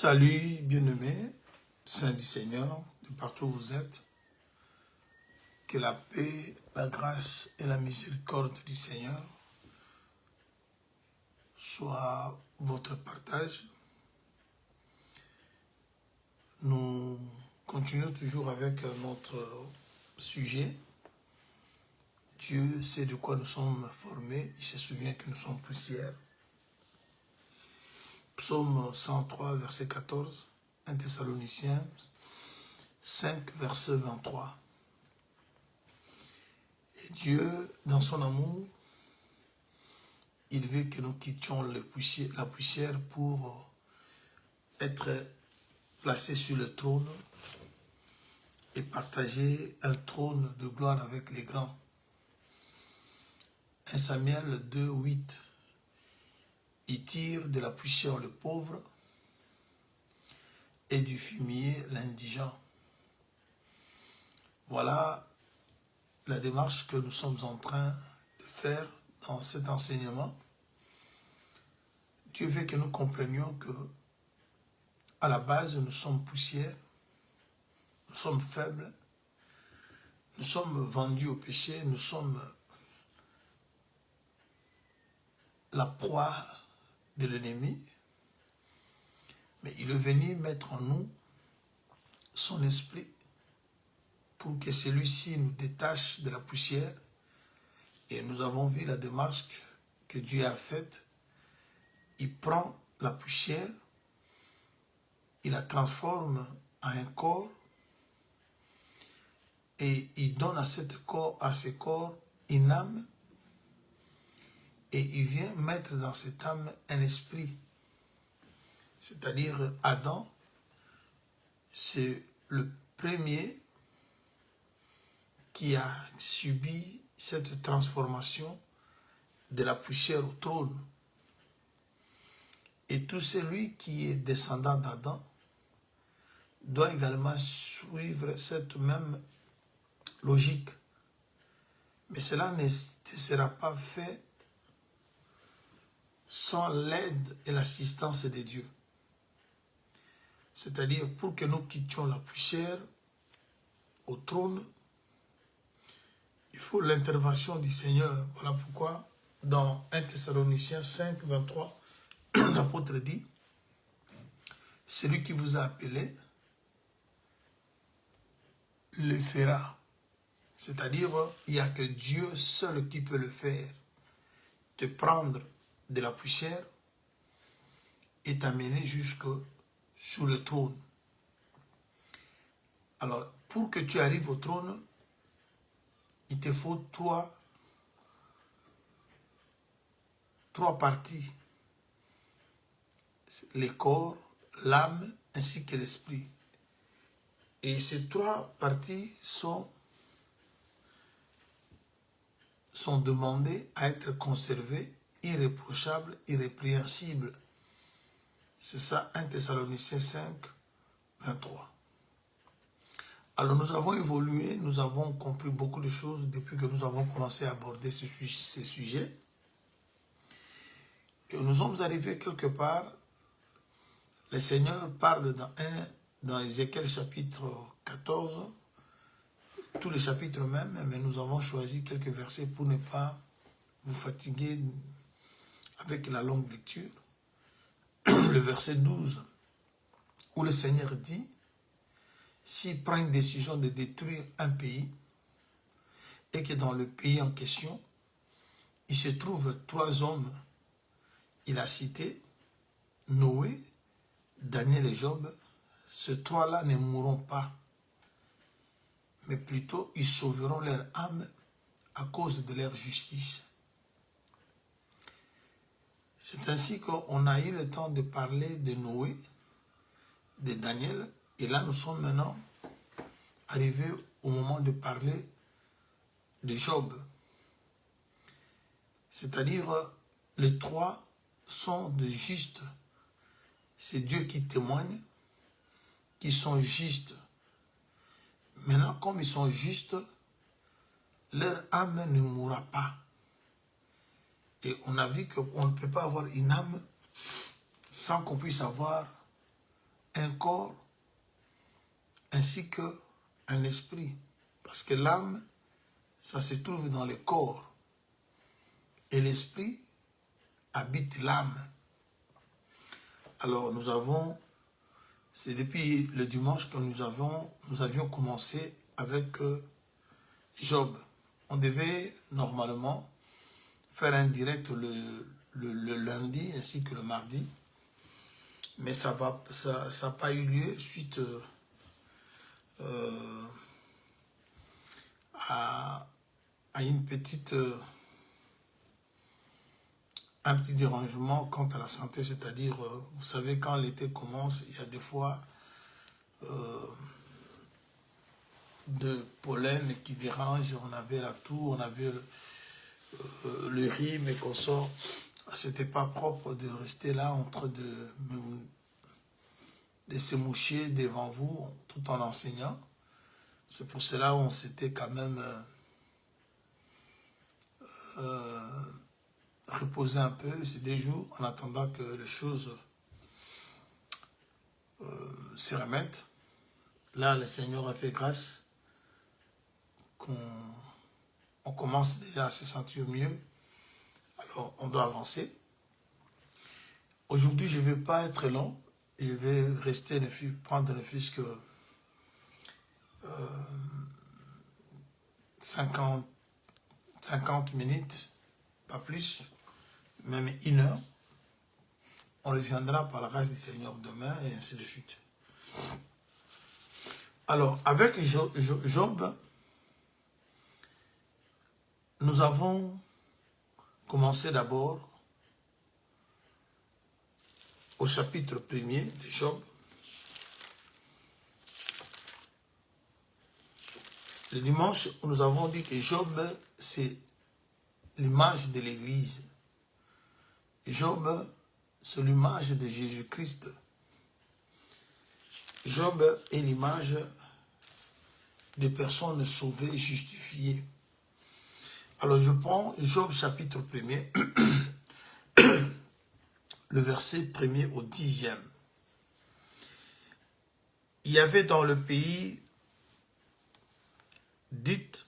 Salut bien-aimés, saints du Seigneur, de partout où vous êtes. Que la paix, la grâce et la miséricorde du Seigneur soient votre partage. Nous continuons toujours avec notre sujet. Dieu sait de quoi nous sommes formés, il se souvient que nous sommes poussière. Psaume 103, verset 14, 1 Thessaloniciens 5, verset 23. Et Dieu, dans son amour, il veut que nous quittions la poussière pour être placés sur le trône et partager un trône de gloire avec les grands. 1 Samuel 2, 8. Il tire de la poussière le pauvre et du fumier l'indigent. Voilà la démarche que nous sommes en train de faire dans cet enseignement. Dieu veut que nous comprenions que à la base, nous sommes poussière, nous sommes faibles, nous sommes vendus au péché, nous sommes la proie de l'ennemi, mais il est venu mettre en nous son esprit pour que celui-ci nous détache de la poussière. Et nous avons vu la démarche que Dieu a faite. Il prend la poussière, il la transforme en un corps et il donne à ce corps une âme et il vient mettre dans cette âme un esprit. C'est-à-dire Adam, c'est le premier qui a subi cette transformation de la poussière au trône. Et tout celui qui est descendant d'Adam doit également suivre cette même logique. Mais cela ne sera pas fait sans l'aide et l'assistance de Dieu. C'est-à-dire, pour que nous quittions la poussière au trône, il faut l'intervention du Seigneur. Voilà pourquoi, dans 1 Thessaloniciens 5, 23, l'apôtre dit, « Celui qui vous a appelé le fera. » C'est-à-dire, il n'y a que Dieu seul qui peut le faire. Te prendre de la poussière et t'amener jusque sur le trône. Alors, pour que tu arrives au trône, il te faut trois parties. Le corps, l'âme, ainsi que l'esprit. Et ces trois parties sont demandées à être conservées, irréprochables, irrépréhensibles. C'est ça, 1 Thessaloniciens 5, 23. Alors nous avons évolué, nous avons compris beaucoup de choses depuis que nous avons commencé à aborder ces sujets. Et nous sommes arrivés quelque part, le Seigneur parle dans Ézéchiel chapitre 14, tous les chapitres même, mais nous avons choisi quelques versets pour ne pas vous fatiguer avec la longue lecture. Le verset 12, où le Seigneur dit, s'il prend une décision de détruire un pays, et que dans le pays en question, il se trouve trois hommes, il a cité Noé, Daniel et Job, ces trois-là ne mourront pas, mais plutôt ils sauveront leur âme à cause de leur justice. C'est ainsi qu'on a eu le temps de parler de Noé, de Daniel, et là nous sommes maintenant arrivés au moment de parler de Job. C'est-à-dire, les trois sont de justes. C'est Dieu qui témoigne, qui sont justes. Maintenant, comme ils sont justes, leur âme ne mourra pas. Et on a vu qu'on ne peut pas avoir une âme sans qu'on puisse avoir un corps ainsi qu'un esprit. Parce que l'âme, ça se trouve dans le corps. Et l'esprit habite l'âme. Alors nous avons, c'est depuis le dimanche que nous avions commencé avec Job. On devait normalement faire un direct le lundi ainsi que le mardi. Mais ça n'a pas eu lieu suite à une petite, un petit dérangement quant à la santé. C'est-à-dire, vous savez, quand l'été commence, il y a des fois de pollen qui dérange. On avait la toux, on avait le rhume et qu'on sort. C'était pas propre de rester là en train de se moucher devant vous tout en enseignant. C'est pour cela on s'était quand même reposé un peu ces 2 jours en attendant que les choses se remettent. Là, le Seigneur a fait grâce qu'on commence déjà à se sentir mieux. Alors, on doit avancer. Aujourd'hui, je ne vais pas être long. Je vais rester, prendre ne fût-ce que 50 minutes, pas plus, même 1 heure. On reviendra par la grâce du Seigneur demain et ainsi de suite. Alors, avec Job, nous avons commencé d'abord au chapitre 1er de Job. Le dimanche, nous avons dit que Job, c'est l'image de l'Église. Job, c'est l'image de Jésus-Christ. Job est l'image des personnes sauvées, justifiées. Alors je prends Job chapitre 1er, le verset 1er au 10e. Il y avait dans le pays d'Ut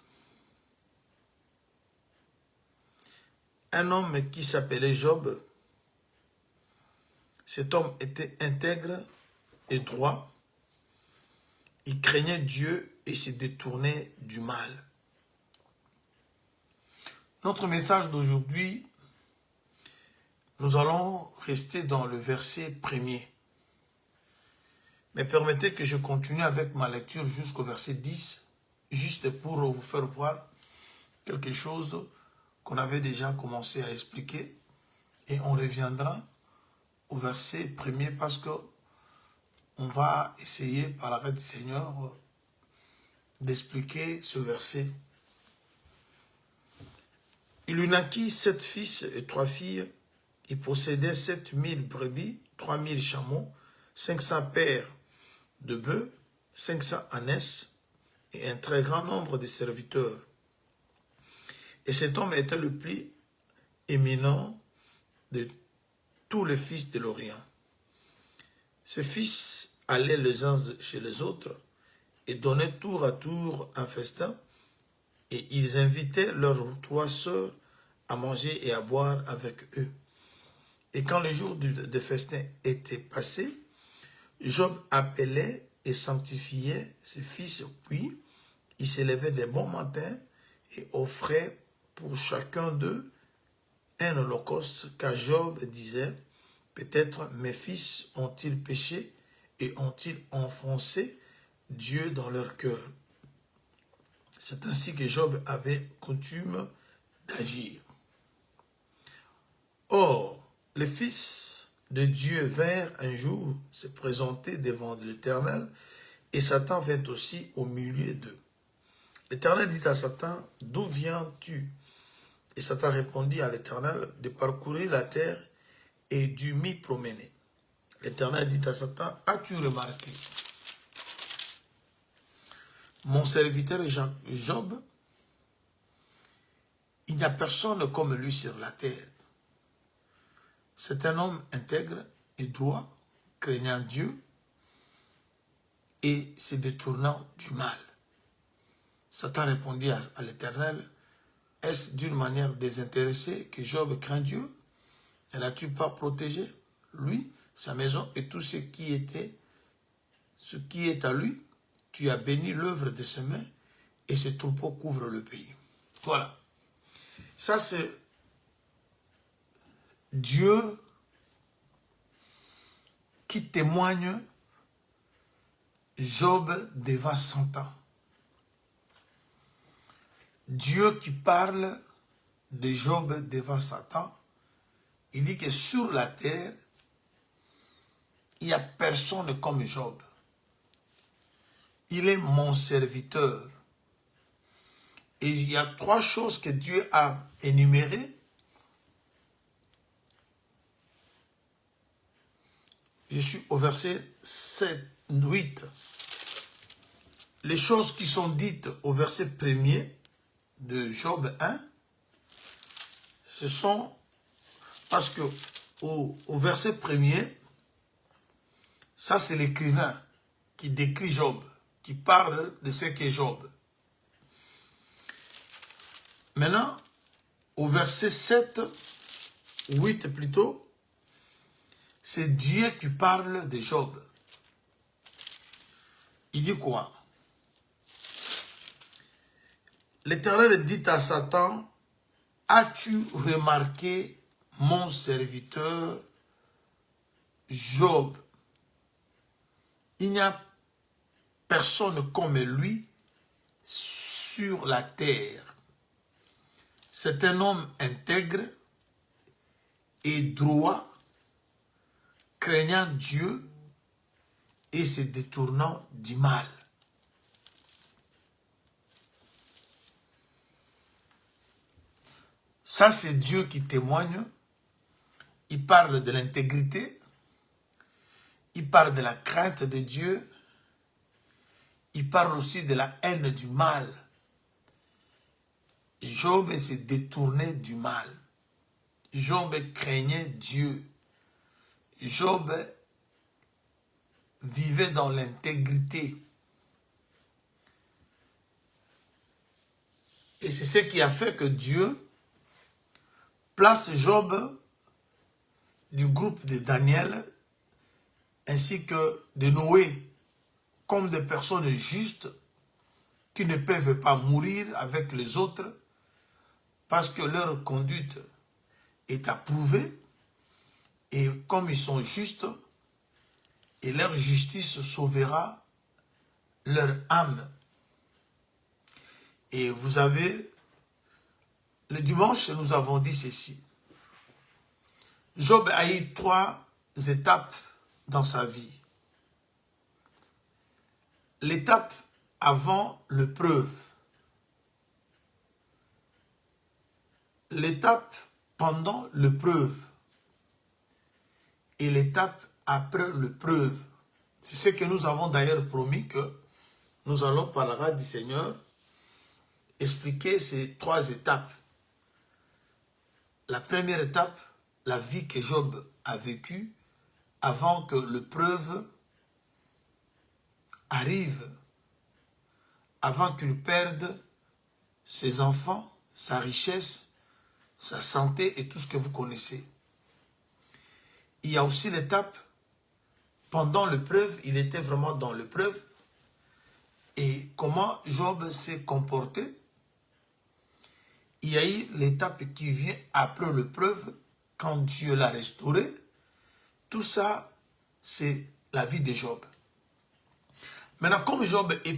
un homme qui s'appelait Job. Cet homme était intègre et droit. Il craignait Dieu et se détournait du mal. Notre message d'aujourd'hui, nous allons rester dans le verset 1er. Mais permettez que je continue avec ma lecture jusqu'au verset 10, juste pour vous faire voir quelque chose qu'on avait déjà commencé à expliquer. Et on reviendra au verset 1er parce que on va essayer par la grâce du Seigneur d'expliquer ce verset. Il lui naquit 7 fils et 3 filles. Il possédait 7000 brebis, 3000 chameaux, 500 paires de bœufs, 500 ânesses et un très grand nombre de serviteurs. Et cet homme était le plus éminent de tous les fils de l'Orient. Ses fils allaient les uns chez les autres et donnaient tour à tour un festin, et ils invitaient leurs 3 sœurs à manger et à boire avec eux. Et quand le jour de festin était passé, Job appelait et sanctifiait ses fils, puis il s'élevait des bons matins et offrait pour chacun d'eux un holocauste, car Job disait, peut-être mes fils ont-ils péché et ont-ils enfoncé Dieu dans leur cœur. C'est ainsi que Job avait coutume d'agir. Or, les fils de Dieu vinrent un jour se présenter devant l'Éternel, et Satan vint aussi au milieu d'eux. L'Éternel dit à Satan, « D'où viens-tu » Et Satan répondit à l'Éternel, « De parcourir la terre et du m'y promener. » L'Éternel dit à Satan, « As-tu remarqué mon serviteur Job, il n'y a personne comme lui sur la terre. C'est un homme intègre et droit, craignant Dieu, et se détournant du mal. Satan répondit à l'Éternel, est-ce d'une manière désintéressée que Job craint Dieu? Ne l'as-tu pas protégé, lui, sa maison et tout ce qui est à lui? Tu as béni l'œuvre de ses mains et ses troupeaux couvrent le pays. Voilà. Ça, c'est Dieu qui témoigne Job devant 100 ans. Dieu qui parle de Job devant Satan, il dit que sur la terre, il n'y a personne comme Job. Il est mon serviteur. Et il y a 3 choses que Dieu a énumérées. Je suis au verset 7, 8. Les choses qui sont dites au verset 1er de Job 1, ce sont parce que au verset 1er, ça c'est l'écrivain qui décrit Job, qui parle de ce qu'est Job. Maintenant, au verset 7, 8 plutôt, c'est Dieu qui parle de Job. Il dit quoi? L'Éternel dit à Satan, as-tu remarqué mon serviteur Job? Il n'y a personne comme lui sur la terre. C'est un homme intègre et droit, craignant Dieu et se détournant du mal. Ça, c'est Dieu qui témoigne. Il parle de l'intégrité. Il parle de la crainte de Dieu. Il parle aussi de la haine du mal. Job s'est détourné du mal. Job craignait Dieu. Job vivait dans l'intégrité. Et c'est ce qui a fait que Dieu place Job du groupe de Daniel ainsi que de Noé comme des personnes justes qui ne peuvent pas mourir avec les autres parce que leur conduite est approuvée et comme ils sont justes et leur justice sauvera leur âme. Et vous avez, le dimanche, nous avons dit ceci. Job a eu 3 étapes dans sa vie. L'étape avant l'épreuve. L'étape pendant l'épreuve. Et l'étape après l'épreuve. C'est ce que nous avons d'ailleurs promis que nous allons par la grâce du Seigneur expliquer ces 3 étapes. La première étape, la vie que Job a vécue avant que l'épreuve arrive, avant qu'il perde ses enfants, sa richesse, sa santé et tout ce que vous connaissez. Il y a aussi l'étape, pendant l'épreuve, il était vraiment dans l'épreuve, et comment Job s'est comporté. Il y a eu l'étape qui vient après l'épreuve, quand Dieu l'a restauré. Tout ça, c'est la vie de Job. Maintenant, comme Job est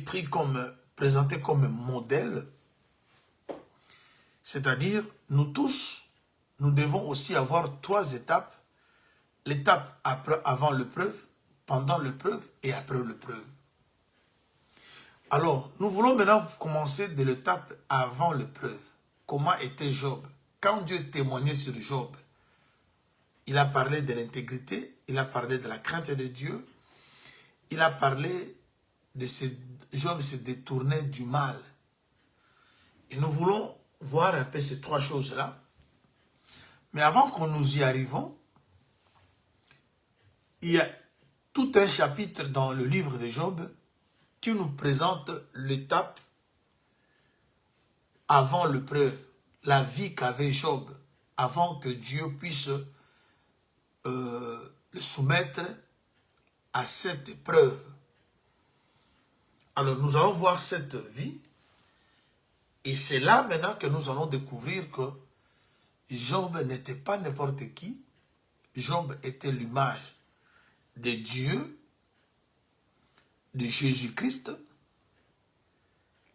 présenté comme modèle, c'est-à-dire, nous tous, nous devons aussi avoir 3 étapes. L'étape avant l'épreuve, pendant l'épreuve et après l'épreuve. Alors, nous voulons maintenant commencer de l'étape avant l'épreuve. Comment était Job? Quand Dieu témoignait sur Job, il a parlé de l'intégrité, il a parlé de la crainte de Dieu, il a parlé de Job se détournait du mal. Et nous voulons voir un peu ces 3 choses-là. Mais avant que nous y arrivons, il y a tout un chapitre dans le livre de Job qui nous présente l'étape avant l'épreuve, la vie qu'avait Job, avant que Dieu puisse le soumettre à cette épreuve. Alors nous allons voir cette vie, et c'est là maintenant que nous allons découvrir que Job n'était pas n'importe qui. Job était l'image de Dieu, de Jésus-Christ,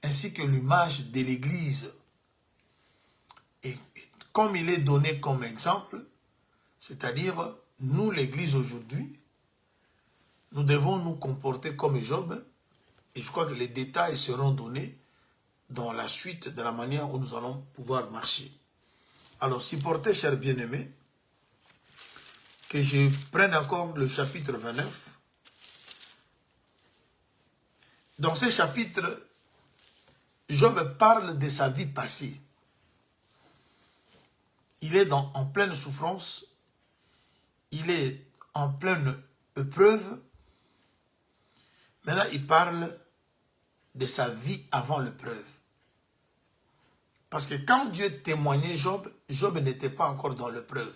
ainsi que l'image de l'Église. Et comme il est donné comme exemple, c'est-à-dire nous, l'Église aujourd'hui, nous devons nous comporter comme Job, et je crois que les détails seront donnés dans la suite de la manière où nous allons pouvoir marcher. Alors, supportez, chers bien-aimés, que je prenne encore le chapitre 29. Dans ce chapitre, Job parle de sa vie passée. Il est en pleine souffrance, il est en pleine épreuve. Maintenant, il parle de sa vie avant l'épreuve. Parce que quand Dieu témoignait Job, Job n'était pas encore dans l'épreuve.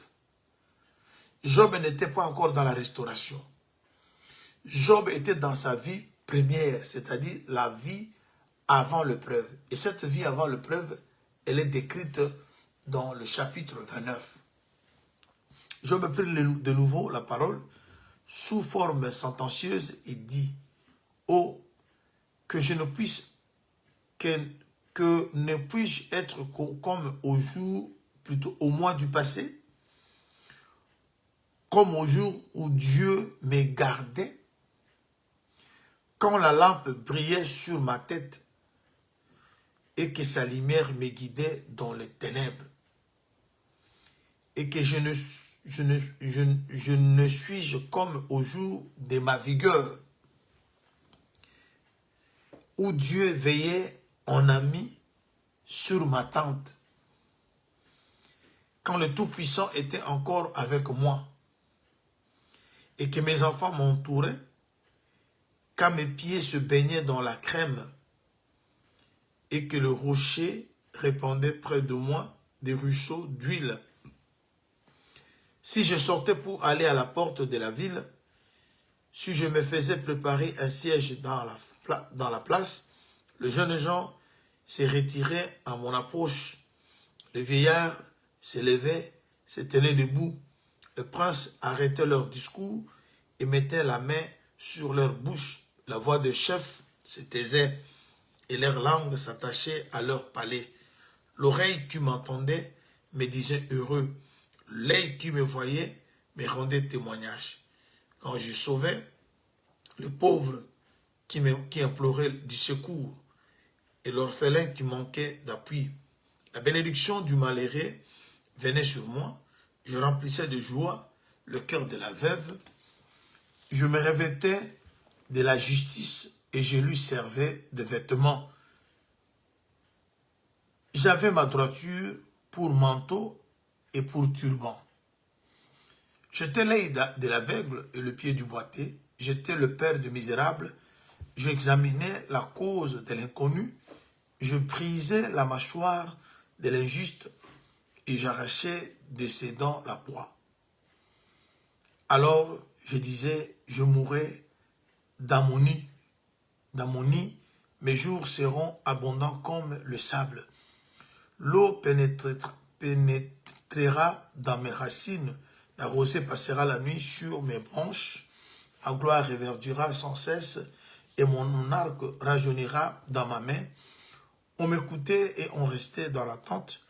Job n'était pas encore dans la restauration. Job était dans sa vie première, c'est-à-dire la vie avant l'épreuve. Et cette vie avant l'épreuve, elle est décrite dans le chapitre 29. Job prit de nouveau la parole sous forme sentencieuse et dit: « Oh, que je ne puisse, que ne puis-je être comme au jour, plutôt au mois du passé, comme au jour où Dieu me gardait, quand la lampe brillait sur ma tête et que sa lumière me guidait dans les ténèbres, et que je ne suis-je comme au jour de ma vigueur, où Dieu veillait en ami sur ma tente, quand le Tout-Puissant était encore avec moi, et que mes enfants m'entouraient, quand mes pieds se baignaient dans la crème, et que le rocher répandait près de moi des ruisseaux d'huile. Si je sortais pour aller à la porte de la ville, si je me faisais préparer un siège dans la place, le jeune gens se retirait à mon approche. Les vieillards se levaient, se tenaient debout. Le prince arrêtait leur discours et mettait la main sur leur bouche. La voix de chef se taisait et leur langue s'attachait à leur palais. L'oreille qui m'entendait me disait heureux. L'œil qui me voyait me rendait témoignage. Quand je sauvais le pauvre qui implorait du secours et l'orphelin qui manquait d'appui, la bénédiction du malheureux venait sur moi. Je remplissais de joie le cœur de la veuve. Je me revêtais de la justice et je lui servais de vêtements. J'avais ma droiture pour manteau et pour turban. J'étais l'œil de l'aveugle et le pied du boiteux. J'étais le père du misérable. J'examinais la cause de l'inconnu. Je brisais la mâchoire de l'injuste et j'arrachais de ses dents la proie. Alors je disais, je mourrai dans mon nid. Dans mon nid, mes jours seront abondants comme le sable. L'eau pénétrera dans mes racines. La rosée passera la nuit sur mes branches. Ma gloire reverdira sans cesse et mon arc rajeunira dans ma main. On m'écoutait et on restait dans l'attente.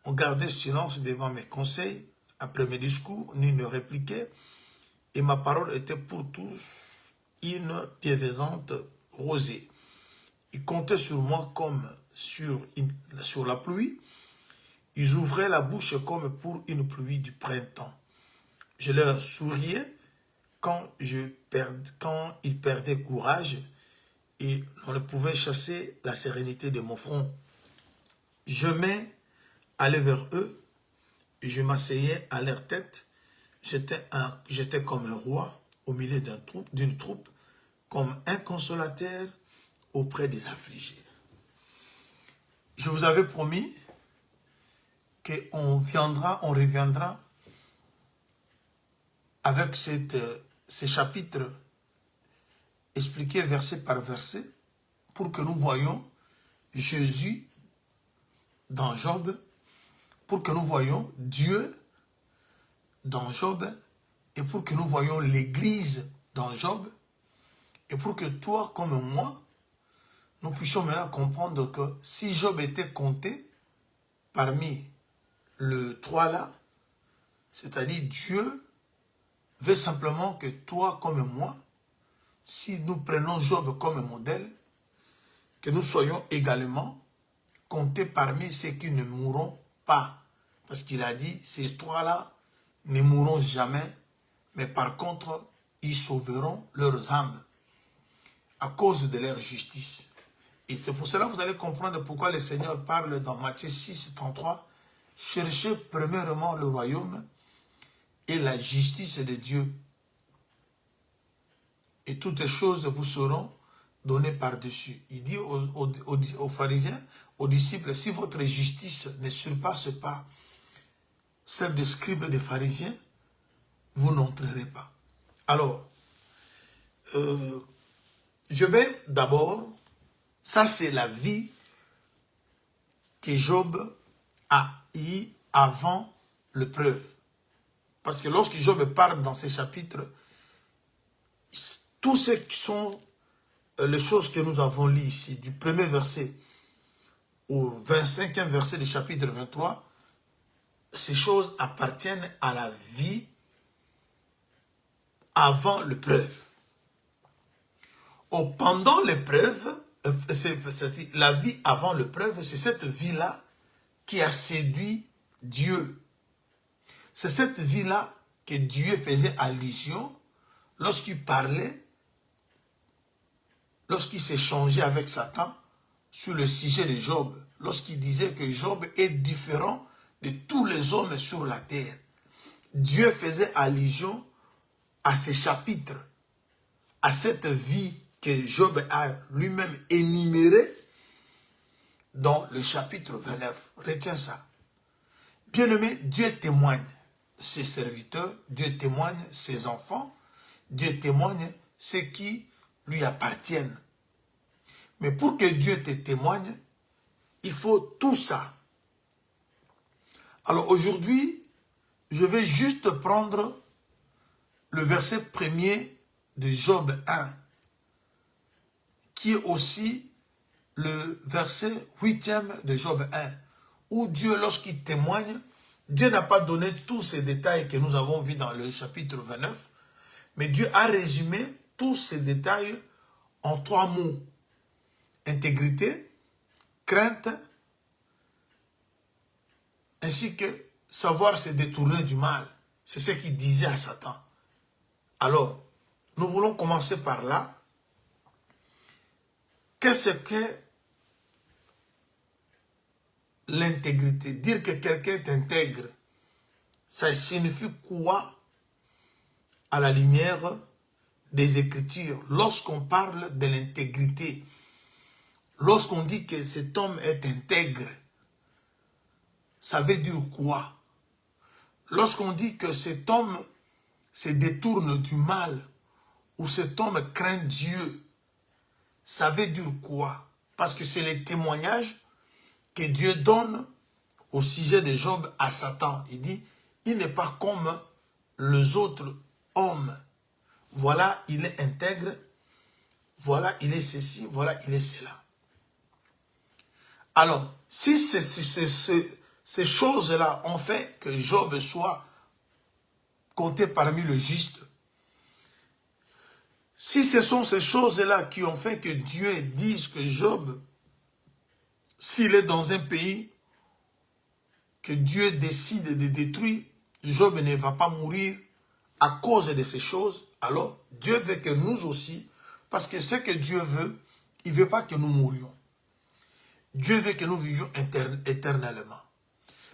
On gardait silence devant mes conseils. Après mes discours, nul ne répliquait. Et ma parole était pour tous une bienfaisante rosée. Ils comptaient sur moi comme sur la pluie. Ils ouvraient la bouche comme pour une pluie du printemps. Je leur souriais quand ils perdaient courage et on ne pouvait chasser la sérénité de mon front. Je m'allais vers eux et je m'asseyais à leur tête. J'étais comme un roi au milieu d'une troupe, comme un consolateur auprès des affligés. Je vous avais promis qu'on reviendra avec ces chapitres expliqués verset par verset pour que nous voyions Jésus dans Job, pour que nous voyions Dieu dans Job et pour que nous voyions l'Église dans Job et pour que toi comme moi, nous puissions maintenant comprendre que si Job était compté parmi le 3 là, c'est-à-dire Dieu veut simplement que toi comme moi, si nous prenons Job comme modèle, que nous soyons également comptés parmi ceux qui ne mourront pas. Parce qu'il a dit, ces 3 là ne mourront jamais, mais par contre, ils sauveront leurs âmes à cause de leur justice. Et c'est pour cela que vous allez comprendre pourquoi le Seigneur parle dans Matthieu 6, 33, « Cherchez premièrement le royaume et la justice de Dieu. Et toutes les choses vous seront données par-dessus. » Il dit aux pharisiens, aux disciples, « Si votre justice ne surpasse pas celle des scribes et des pharisiens, vous n'entrerez pas. » Alors, je vais d'abord... Ça, c'est la vie que Job a eue avant l'épreuve. Parce que lorsque Job parle dans ces chapitres, tous ce qui sont les choses que nous avons lues ici, du premier verset au 25e verset du chapitre 23, ces choses appartiennent à la vie avant l'épreuve. Pendant l'épreuve, la vie avant l'épreuve, c'est cette vie-là qui a séduit Dieu. C'est cette vie-là que Dieu faisait allusion lorsqu'il parlait, lorsqu'il s'échangeait avec Satan sur le sujet de Job, lorsqu'il disait que Job est différent de tous les hommes sur la terre. Dieu faisait allusion à ces chapitres, à cette vie que Job a lui-même énumérée dans le chapitre 29. Retiens ça. Bien-aimé, Dieu témoigne ses serviteurs, Dieu témoigne ses enfants, Dieu témoigne ceux qui lui appartiennent. Mais pour que Dieu te témoigne, il faut tout ça. Alors aujourd'hui, je vais juste prendre le verset premier de Job 1, qui est aussi le verset 8e de Job 1, où Dieu, lorsqu'il témoigne, Dieu n'a pas donné tous ces détails que nous avons vus dans le chapitre 29, mais Dieu a résumé tous ces détails en 3 mots. Intégrité, crainte, ainsi que savoir se détourner du mal. C'est ce qu'il disait à Satan. Alors, nous voulons commencer par là. Qu'est-ce que l'intégrité? Dire que quelqu'un est intègre, ça signifie quoi à la lumière des Écritures? Lorsqu'on parle de l'intégrité, lorsqu'on dit que cet homme est intègre, ça veut dire quoi? Lorsqu'on dit que cet homme se détourne du mal, ou cet homme craint Dieu, ça veut dire quoi? Parce que c'est le témoignage que Dieu donne au sujet de Job à Satan. Il dit, il n'est pas comme les autres hommes. Voilà, il est intègre. Voilà, il est ceci. Voilà, il est cela. Alors, si ces choses-là ont fait que Job soit compté parmi les justes, si ce sont ces choses-là qui ont fait que Dieu dise que Job, s'il est dans un pays que Dieu décide de détruire, Job ne va pas mourir à cause de ces choses, alors Dieu veut que nous aussi, parce que ce que Dieu veut, il ne veut pas que nous mourions. Dieu veut que nous vivions éternellement.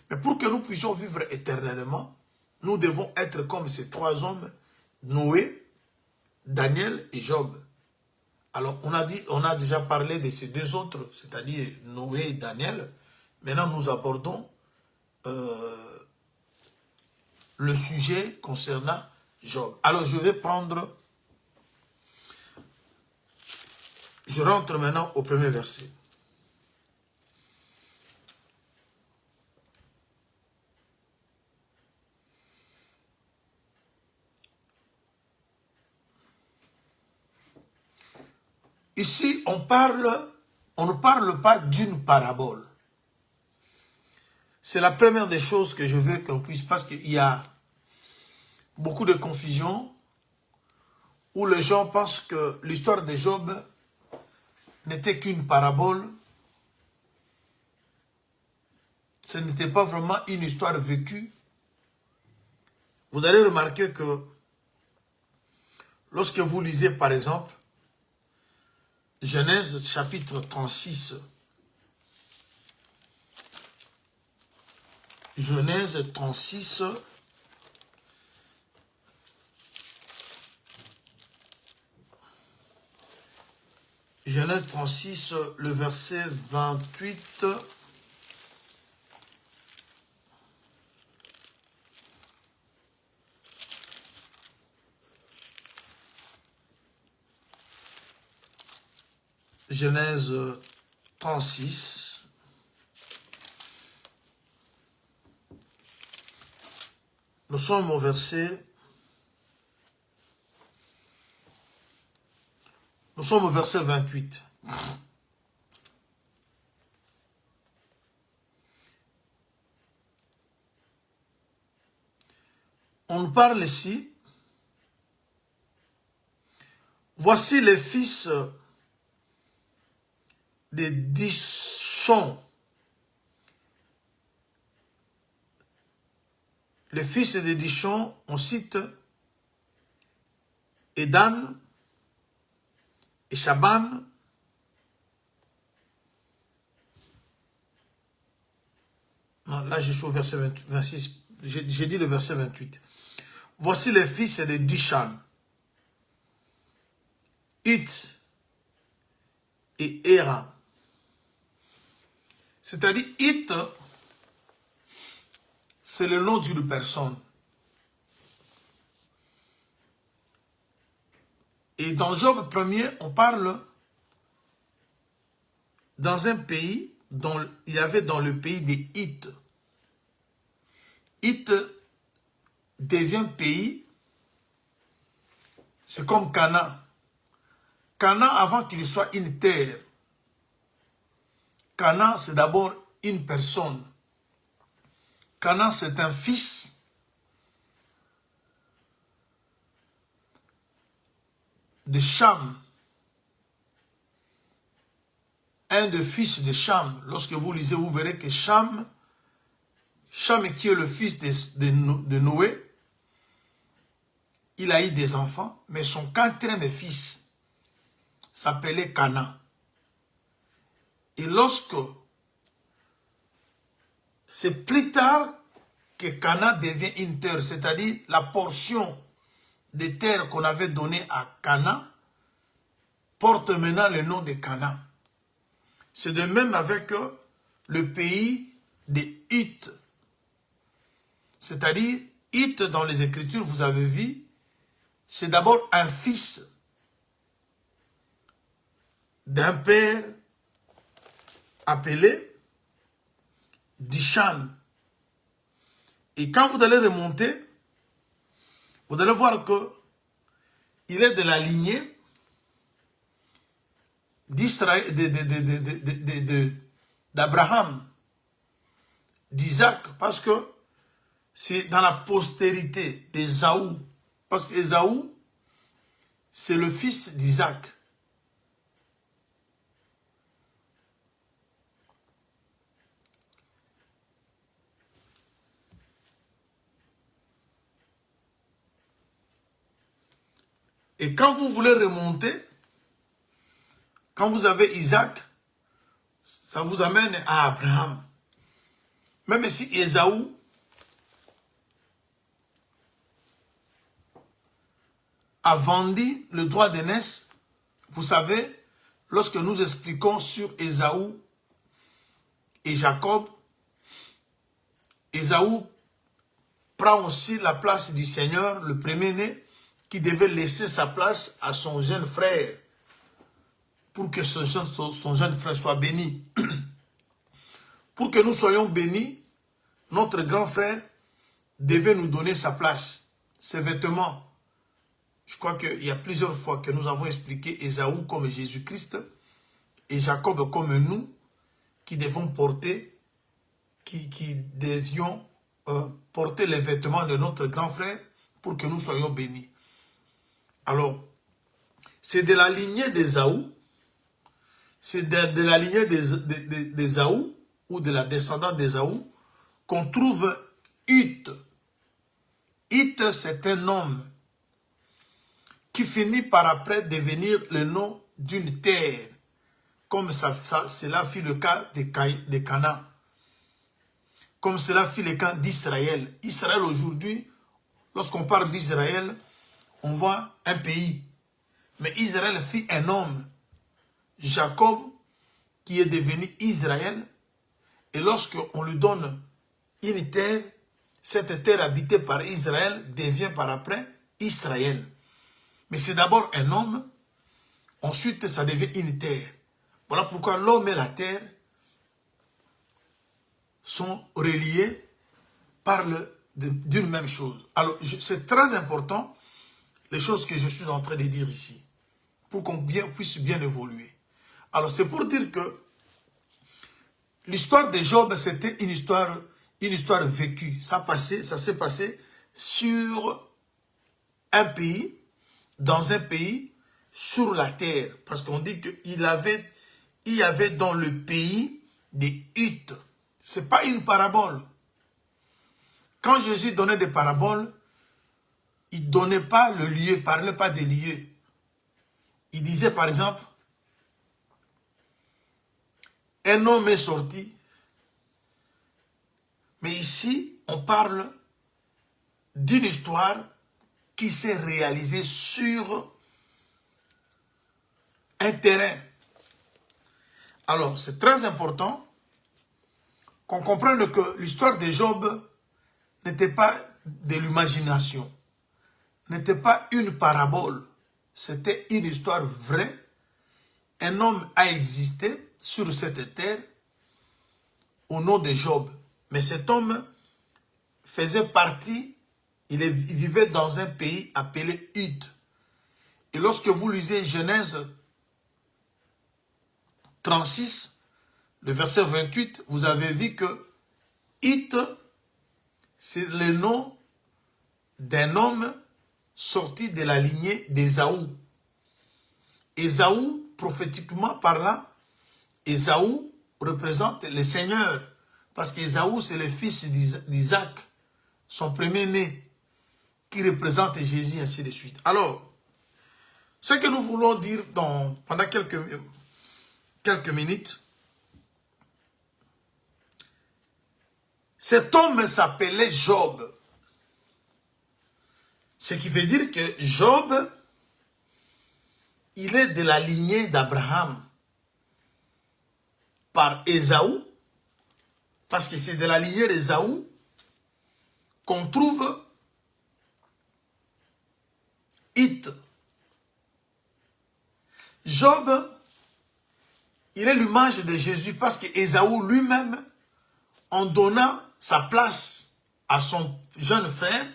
Mais pour que nous puissions vivre éternellement, nous devons être comme ces 3 hommes, Noé, Daniel et Job. Alors, on a déjà parlé de ces deux autres, c'est-à-dire Noé et Daniel. Maintenant, nous abordons le sujet concernant Job. Alors, je rentre maintenant au premier verset. Ici, on ne parle pas d'une parabole. C'est la première des choses que je veux qu'on puisse, parce qu'il y a beaucoup de confusion où les gens pensent que l'histoire de Job n'était qu'une parabole. Ce n'était pas vraiment une histoire vécue. Vous allez remarquer que lorsque vous lisez par exemple Genèse chapitre 36, Genèse 36, Genèse 36, le verset 28. Genèse 36. Nous sommes au verset 28. On nous parle ici. Voici les fils de Dishon. Les fils de Dishon, on cite Edan et Shaban. Non, là je suis au verset 26. J'ai dit le verset 28. Voici les fils de Dishan, It et Era. C'est-à-dire, It, c'est le nom d'une personne. Et dans Job 1er, on parle dans un pays dont il y avait dans le pays des Hittes. Hitt devient pays, c'est comme Canaan. Canaan, avant qu'il soit une terre, Canaan, c'est d'abord une personne. Canaan, c'est un fils de Cham. Un des fils de Cham. Lorsque vous lisez, vous verrez que Cham qui est le fils de Noé, il a eu des enfants, mais son quatrième fils s'appelait Canaan. Et lorsque c'est plus tard que Canaan devient une terre, c'est-à-dire la portion de terre qu'on avait donnée à Canaan porte maintenant le nom de Canaan. C'est de même avec le pays des Hittes. C'est-à-dire, Hitt dans les Écritures, vous avez vu, c'est d'abord un fils d'un père appelé Dishan. Et quand vous allez remonter, vous allez voir que il est de la lignée d'Israël, d'Abraham, d'Isaac, parce que c'est dans la postérité d'Ésaü. Parce qu'Ésaü, c'est le fils d'Isaac. Et quand vous voulez remonter, quand vous avez Isaac, ça vous amène à Abraham. Même si Ésaü a vendu le droit d'aînesse vous savez, lorsque nous expliquons sur Ésaü et Jacob, Ésaü prend aussi la place du Seigneur, le premier-né, qui devait laisser sa place à son jeune frère pour que son jeune frère soit béni. Pour que nous soyons bénis, notre grand frère devait nous donner sa place, ses vêtements. Je crois qu'il y a plusieurs fois que nous avons expliqué Ésaü comme Jésus-Christ et Jacob comme nous, qui devons porter, qui devions porter les vêtements de notre grand frère pour que nous soyons bénis. Alors, c'est de la lignée d'Ésaü, c'est de la lignée d'Ésaü ou de la descendante d'Ésaü qu'on trouve Hit. Hit, c'est un homme qui finit par après devenir le nom d'une terre, comme cela fut le cas de Canaan, comme cela fut le cas d'Israël. Israël aujourd'hui, lorsqu'on parle d'Israël, on voit un pays. Mais Israël fut un homme, Jacob, qui est devenu Israël. Et lorsqu'on lui donne une terre, cette terre habitée par Israël devient par après Israël. Mais c'est d'abord un homme, ensuite ça devient une terre. Voilà pourquoi l'homme et la terre sont reliés, parlent d'une même chose. Alors c'est très important, les choses que je suis en train de dire ici, pour qu'on puisse bien évoluer. Alors c'est pour dire que l'histoire de Job, c'était une histoire vécue. Ça s'est passé sur un pays, dans un pays, sur la terre. Parce qu'on dit qu'il y avait dans le pays des Hittes. Ce n'est pas une parabole. Quand Jésus donnait des paraboles, il ne donnait pas le lieu, il ne parlait pas des lieux. Il disait par exemple, un homme est sorti. Mais ici, on parle d'une histoire qui s'est réalisée sur un terrain. Alors, c'est très important qu'on comprenne que l'histoire de Job n'était pas de l'imagination, n'était pas une parabole, c'était une histoire vraie. Un homme a existé sur cette terre au nom de Job. Mais cet homme faisait partie, il vivait dans un pays appelé Hit. Et lorsque vous lisez Genèse 36, le verset 28, vous avez vu que Hit, c'est le nom d'un homme sorti de la lignée d'Ésaü. Ésaü, prophétiquement parlant, Ésaü représente le Seigneur. Parce qu'Ésaü, c'est le fils d'Isaac, son premier-né, qui représente Jésus, ainsi de suite. Alors, ce que nous voulons dire pendant quelques minutes, cet homme s'appelait Job. Ce qui veut dire que Job, il est de la lignée d'Abraham par Ésaü, parce que c'est de la lignée d'Ésaü qu'on trouve Hit. Job, il est l'image de Jésus parce que Ésaü lui-même, en donnant sa place à son jeune frère,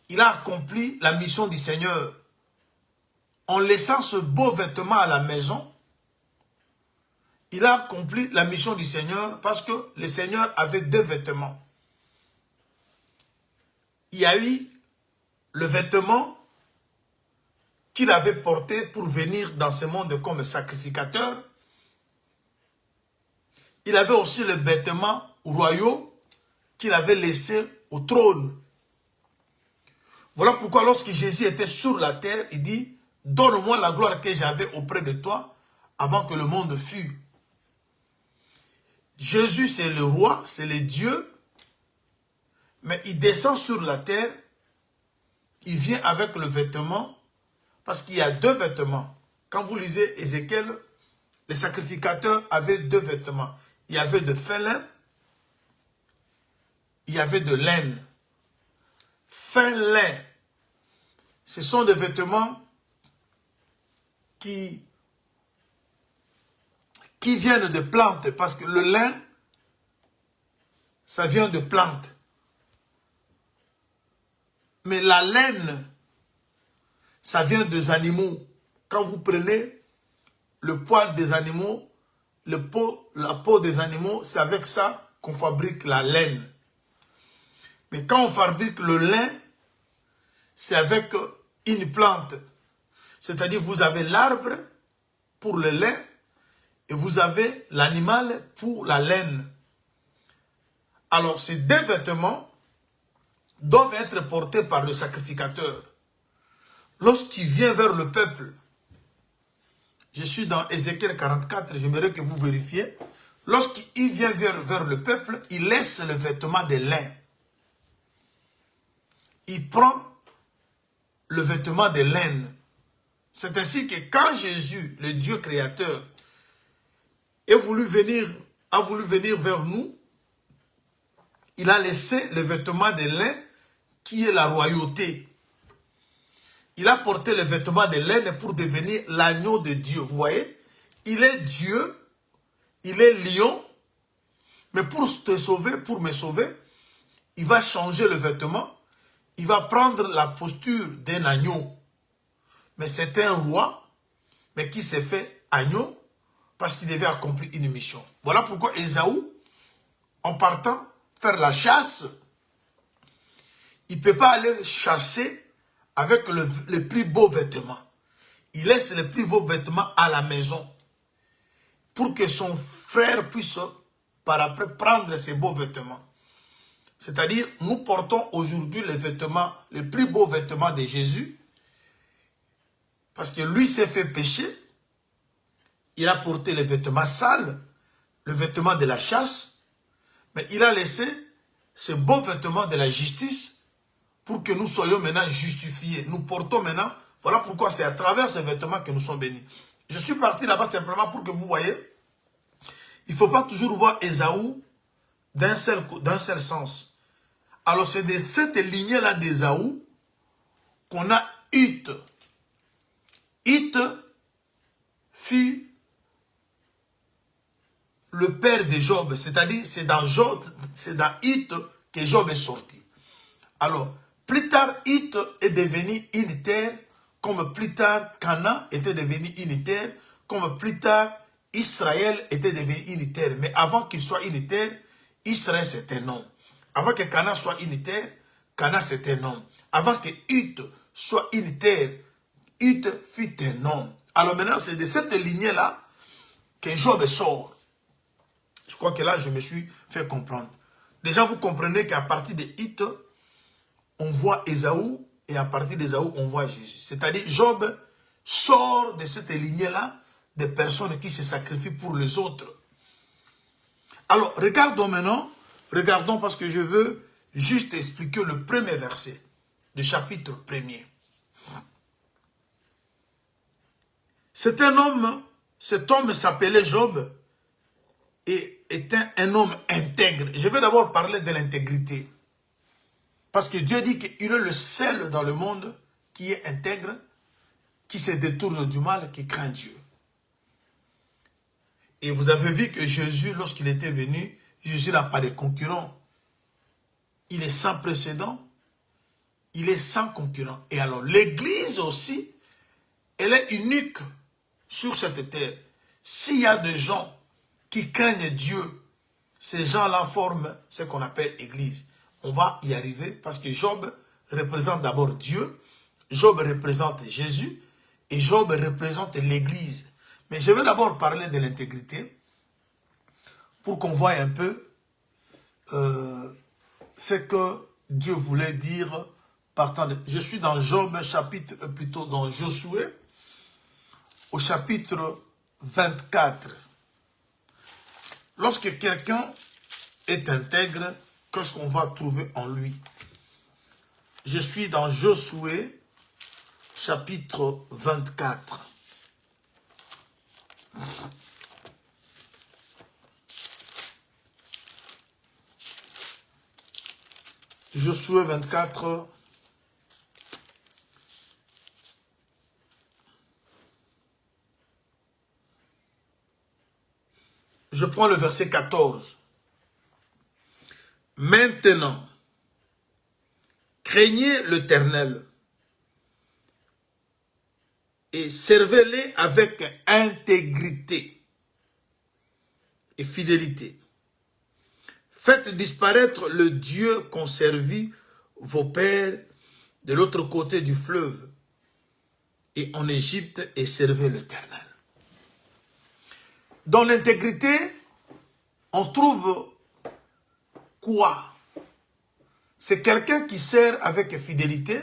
il a accompli la mission du Seigneur. En laissant ce beau vêtement à la maison, il a accompli la mission du Seigneur parce que le Seigneur avait deux vêtements. Il y a eu le vêtement qu'il avait porté pour venir dans ce monde comme sacrificateur. Il avait aussi le vêtement royaux qu'il avait laissé au trône. Voilà pourquoi lorsque Jésus était sur la terre, il dit, « Donne-moi la gloire que j'avais auprès de toi avant que le monde fût. » Jésus, c'est le roi, c'est le Dieu, mais il descend sur la terre, il vient avec le vêtement, parce qu'il y a deux vêtements. quand vous lisez Ézéchiel, les sacrificateurs avaient deux vêtements. Il y avait de fin lin, il y avait de laine. Fin lin, ce sont des vêtements qui viennent de plantes, parce que le lin, ça vient de plantes. Mais la laine, ça vient des animaux. Quand vous prenez le poil des animaux, la peau des animaux, c'est avec ça qu'on fabrique la laine. Mais quand on fabrique le lin, c'est avec une plante. C'est-à-dire vous avez l'arbre pour le lin et vous avez l'animal pour la laine. Alors ces deux vêtements doivent être portés par le sacrificateur. Lorsqu'il vient vers le peuple, je suis dans Ézéchiel 44, j'aimerais que vous vérifiez. Lorsqu'il vient vers le peuple, il laisse le vêtement de lin. Il prend le vêtement de laine. C'est ainsi que quand Jésus, le Dieu créateur, a voulu venir vers nous, il a laissé le vêtement de lin qui est la royauté. Il a porté le vêtement de laine pour devenir l'agneau de Dieu. Vous voyez, il est Dieu, il est lion, mais pour te sauver, pour me sauver, il va changer le vêtement, il va prendre la posture d'un agneau. Mais c'est un roi, mais qui s'est fait agneau parce qu'il devait accomplir une mission. Voilà pourquoi Ésaü, en partant faire la chasse, il ne peut pas aller chasser avec le plus beau vêtement. Il laisse le plus beau vêtement à la maison pour que son frère puisse par après prendre ses beaux vêtements. C'est-à-dire, nous portons aujourd'hui les plus beaux vêtements de Jésus parce que lui s'est fait pécher. Il a porté les vêtements sales, le vêtement de la chasse, mais il a laissé ce beau vêtement de la justice pour que nous soyons maintenant justifiés. Nous portons maintenant, voilà pourquoi c'est à travers ces vêtements que nous sommes bénis. Je suis parti là-bas simplement pour que vous voyez, il ne faut pas toujours voir Ésaü d'un seul sens. Alors c'est de cette lignée-là d'Ésaü qu'on a Hit. Hit fut le père de Job, c'est-à-dire c'est dans Hit que Job est sorti. Alors, plus tard, Hit est devenu une terre, comme plus tard, Canaan était devenu une terre, comme plus tard, Israël était devenu une terre. Mais avant qu'il soit une terre, Israël c'est un nom. Avant que Canaan soit une terre, Canaan c'est un nom. Avant que Hit soit une terre, Hit fut un nom. Alors maintenant, c'est de cette lignée-là que Job sort. Je crois que là, je me suis fait comprendre. Déjà, vous comprenez qu'à partir de Hit, on voit Ésaü, et à partir d'Ésaü, on voit Jésus. C'est-à-dire, Job sort de cette lignée-là des personnes qui se sacrifient pour les autres. Alors, regardons maintenant, parce que je veux juste expliquer le premier verset du chapitre 1er. Cet homme s'appelait Job et était un homme intègre. Je vais d'abord parler de l'intégrité. Parce que Dieu dit qu'il est le seul dans le monde qui est intègre, qui se détourne du mal, qui craint Dieu. Et vous avez vu que Jésus, lorsqu'il était venu, Jésus n'a pas de concurrent. Il est sans précédent, il est sans concurrent. Et alors l'Église aussi, elle est unique sur cette terre. S'il y a des gens qui craignent Dieu, ces gens-là forment ce qu'on appelle Église. On va y arriver parce que Job représente d'abord Dieu, Job représente Jésus et Job représente l'Église. Mais je vais d'abord parler de l'intégrité pour qu'on voie un peu ce que Dieu voulait dire partant de... Je suis dans Job chapitre, plutôt dans Josué, au chapitre 24. Lorsque quelqu'un est intègre, qu'est-ce qu'on va trouver en lui? Je suis dans Josué, chapitre 24. Josué 24. Je prends le verset 14. Maintenant, craignez l'Éternel et servez-les avec intégrité et fidélité. Faites disparaître le Dieu qu'ont servi vos pères de l'autre côté du fleuve et en Égypte et servez l'Éternel. Dans l'intégrité, on trouve quoi? C'est quelqu'un qui sert avec fidélité.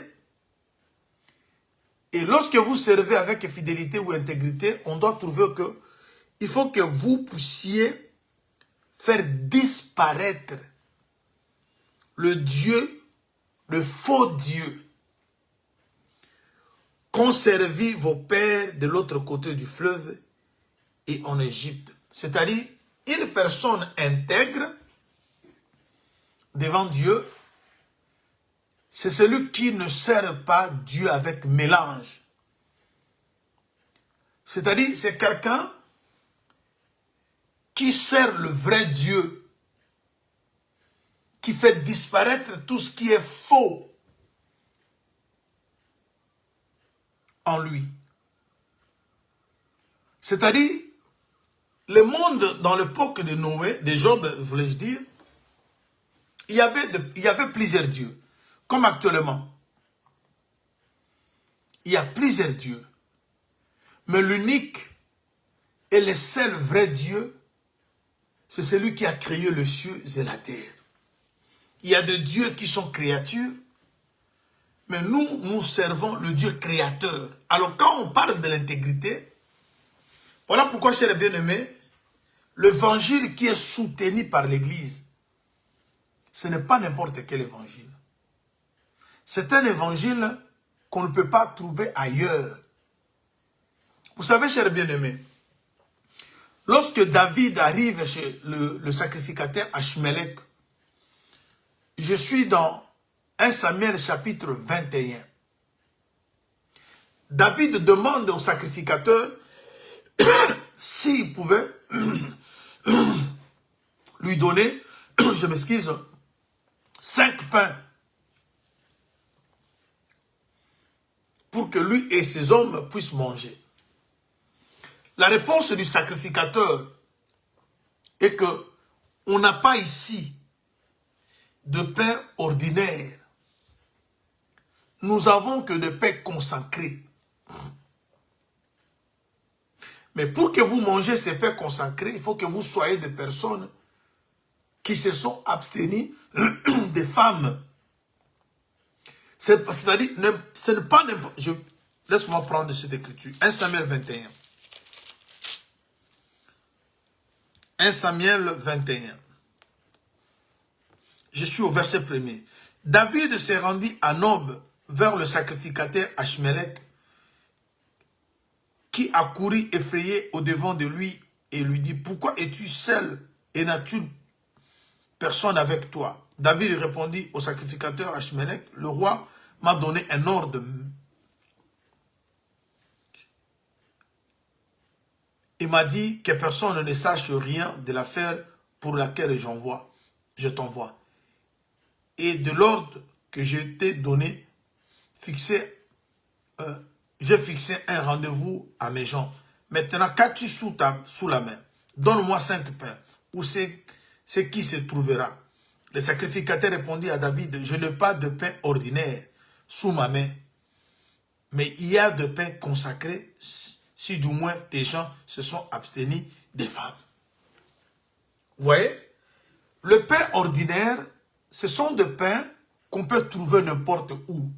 Et lorsque vous servez avec fidélité ou intégrité, on doit trouver que il faut que vous puissiez faire disparaître le Dieu, le faux Dieu, qu'ont servi vos pères de l'autre côté du fleuve et en Égypte. C'est-à-dire, une personne intègre devant Dieu, c'est celui qui ne sert pas Dieu avec mélange. C'est-à-dire, c'est quelqu'un qui sert le vrai Dieu, qui fait disparaître tout ce qui est faux en lui. C'est-à-dire, le monde dans l'époque de Noé, de Job, voulais-je dire, il y avait plusieurs dieux. Comme actuellement, il y a plusieurs dieux. Mais l'unique et le seul vrai Dieu, c'est celui qui a créé les cieux et la terre. Il y a des dieux qui sont créatures, mais nous servons le Dieu créateur. Alors quand on parle de l'intégrité, voilà pourquoi, chers bien-aimés, l'évangile qui est soutenu par l'Église, ce n'est pas n'importe quel évangile. C'est un évangile qu'on ne peut pas trouver ailleurs. Vous savez, chers bien-aimés, lorsque David arrive chez le sacrificateur Achmelech, je suis dans 1 Samuel chapitre 21. David demande au sacrificateur s'il pouvait lui donner, je m'excuse, 5 pains pour que lui et ses hommes puissent manger. La réponse du sacrificateur est que on n'a pas ici de pain ordinaire. Nous avons que de pain consacré. Mais pour que vous mangez ces pains consacrés, il faut que vous soyez des personnes qui se sont abstenues des femmes. C'est-à-dire, ce n'est pas n'importe... Laisse-moi prendre cette écriture. 1 Samuel 21. 1 Samuel 21. Je suis au verset 1er. David s'est rendu à Nob vers le sacrificateur Achmelech, qui accourut effrayé au-devant de lui et lui dit, « Pourquoi es-tu seul et n'as-tu personne avec toi ?» David répondit au sacrificateur Achmelech, « Le roi m'a donné un ordre et m'a dit que personne ne sache rien de l'affaire pour laquelle je t'envoie. Et de l'ordre que je t'ai donné, j'ai fixé un rendez-vous à mes gens. Maintenant, qu'as-tu sous la main? Donne-moi 5 pains, où c'est qui se trouvera. » Le sacrificateur répondit à David, « Je n'ai pas de pain ordinaire sous ma main, mais il y a de pain consacré, si du moins tes gens se sont abstenus des femmes. » Vous voyez, le pain ordinaire, ce sont des pains qu'on peut trouver n'importe où.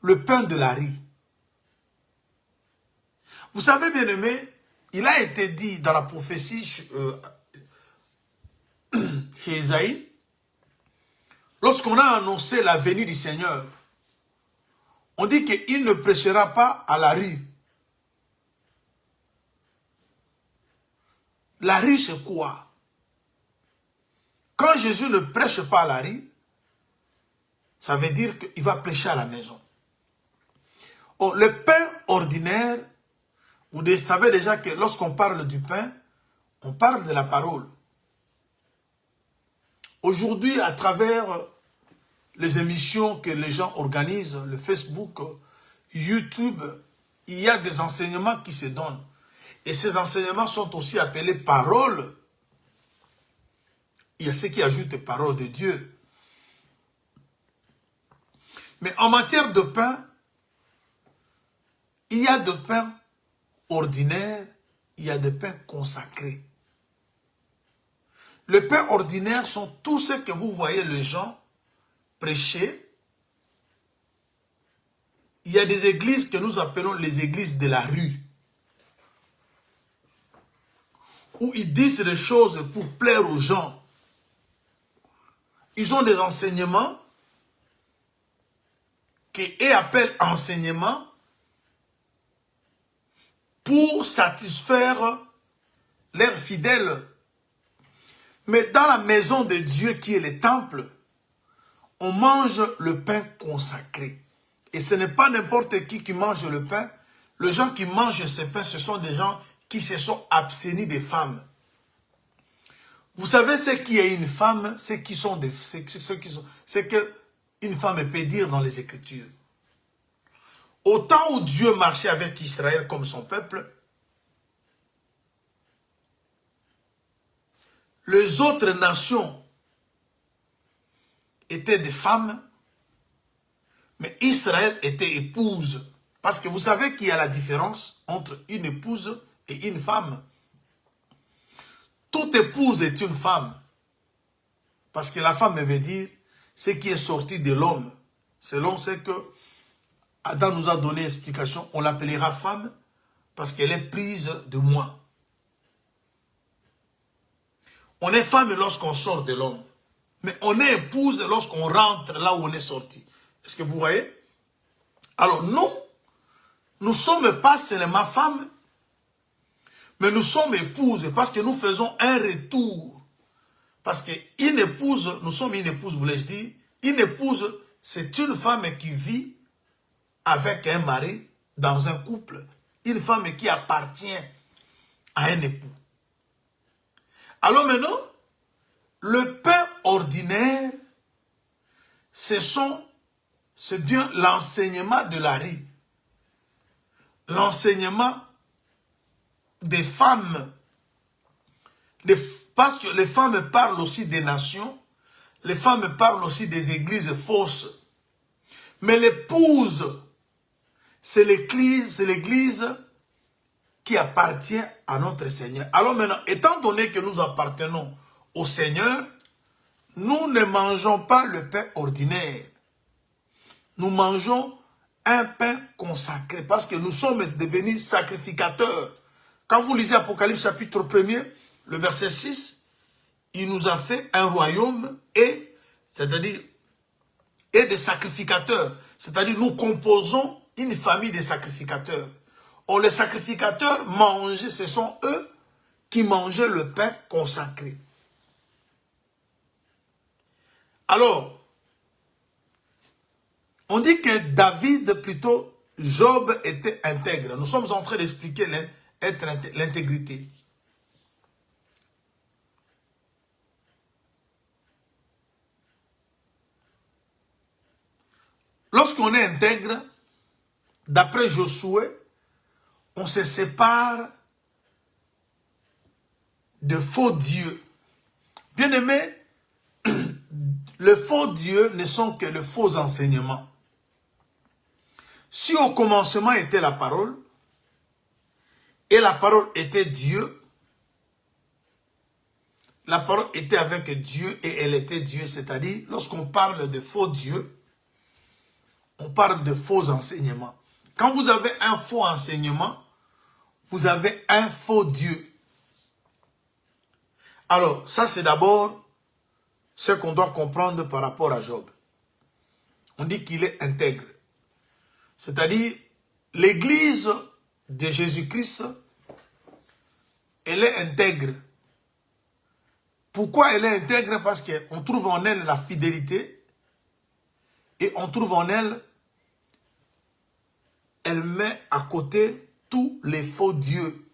Le pain de la riz. Vous savez, bien aimé, il a été dit dans la prophétie chez Ésaïe, lorsqu'on a annoncé la venue du Seigneur, on dit qu'il ne prêchera pas à la rue. La rue, c'est quoi? Quand Jésus ne prêche pas à la rue, ça veut dire qu'il va prêcher à la maison. Oh, le pain ordinaire, vous savez déjà que lorsqu'on parle du pain, on parle de la parole. Aujourd'hui, à travers les émissions que les gens organisent, le Facebook, YouTube, il y a des enseignements qui se donnent. Et ces enseignements sont aussi appelés paroles. Il y a ceux qui ajoutent paroles de Dieu. Mais en matière de pain, il y a de pain ordinaire, il y a des pains consacrés. Les pains ordinaires sont tous ceux que vous voyez les gens prêcher. Il y a des églises que nous appelons les églises de la rue, où ils disent des choses pour plaire aux gens. Ils ont des enseignements et appellent enseignements pour satisfaire leurs fidèles. Mais dans la maison de Dieu qui est le temple, on mange le pain consacré. Et ce n'est pas n'importe qui mange le pain. Les gens qui mangent ce pain, ce sont des gens qui se sont abstenus des femmes. Vous savez ce qui est une femme, c'est que une femme peut dire dans les Écritures. Au temps où Dieu marchait avec Israël comme son peuple, les autres nations étaient des femmes, mais Israël était épouse. Parce que vous savez qu'il y a la différence entre une épouse et une femme. Toute épouse est une femme. Parce que la femme veut dire ce qui est sorti de l'homme. Selon ce que Adam nous a donné explication, on l'appellera femme parce qu'elle est prise de moi. On est femme lorsqu'on sort de l'homme. Mais on est épouse lorsqu'on rentre là où on est sorti. Est-ce que vous voyez? Alors nous ne sommes pas seulement femmes, mais nous sommes épouses parce que nous faisons un retour. Parce qu'une épouse, nous sommes une épouse, voulais-je dire, une épouse, c'est une femme qui vit avec un mari dans un couple. Une femme qui appartient à un époux. Alors maintenant, le pain ordinaire, c'est bien l'enseignement de la rue. L'enseignement des femmes. Parce que les femmes parlent aussi des nations, les femmes parlent aussi des églises fausses. Mais l'épouse, c'est l'église qui appartient à notre Seigneur. Alors maintenant, étant donné que nous appartenons au Seigneur, nous ne mangeons pas le pain ordinaire. Nous mangeons un pain consacré parce que nous sommes devenus sacrificateurs. Quand vous lisez Apocalypse chapitre 1er, le verset 6, il nous a fait un royaume c'est-à-dire des sacrificateurs. C'est-à-dire nous composons une famille de sacrificateurs. Or, les sacrificateurs mangeaient, ce sont eux qui mangeaient le pain consacré. Alors, on dit que David, plutôt, Job était intègre. Nous sommes en train d'expliquer l'intégrité. Lorsqu'on est intègre, d'après Josué, on se sépare de faux dieux. Bien aimé, les faux dieux ne sont que les faux enseignements. Si au commencement était la parole, et la parole était Dieu, la parole était avec Dieu et elle était Dieu, c'est-à-dire, lorsqu'on parle de faux dieux, on parle de faux enseignements. Quand vous avez un faux enseignement, vous avez un faux Dieu. Alors, ça c'est d'abord ce qu'on doit comprendre par rapport à Job. On dit qu'il est intègre. C'est-à-dire, l'église de Jésus-Christ, elle est intègre. Pourquoi elle est intègre? Parce qu'on trouve en elle la fidélité et on trouve en elle, elle met à côté tous les faux dieux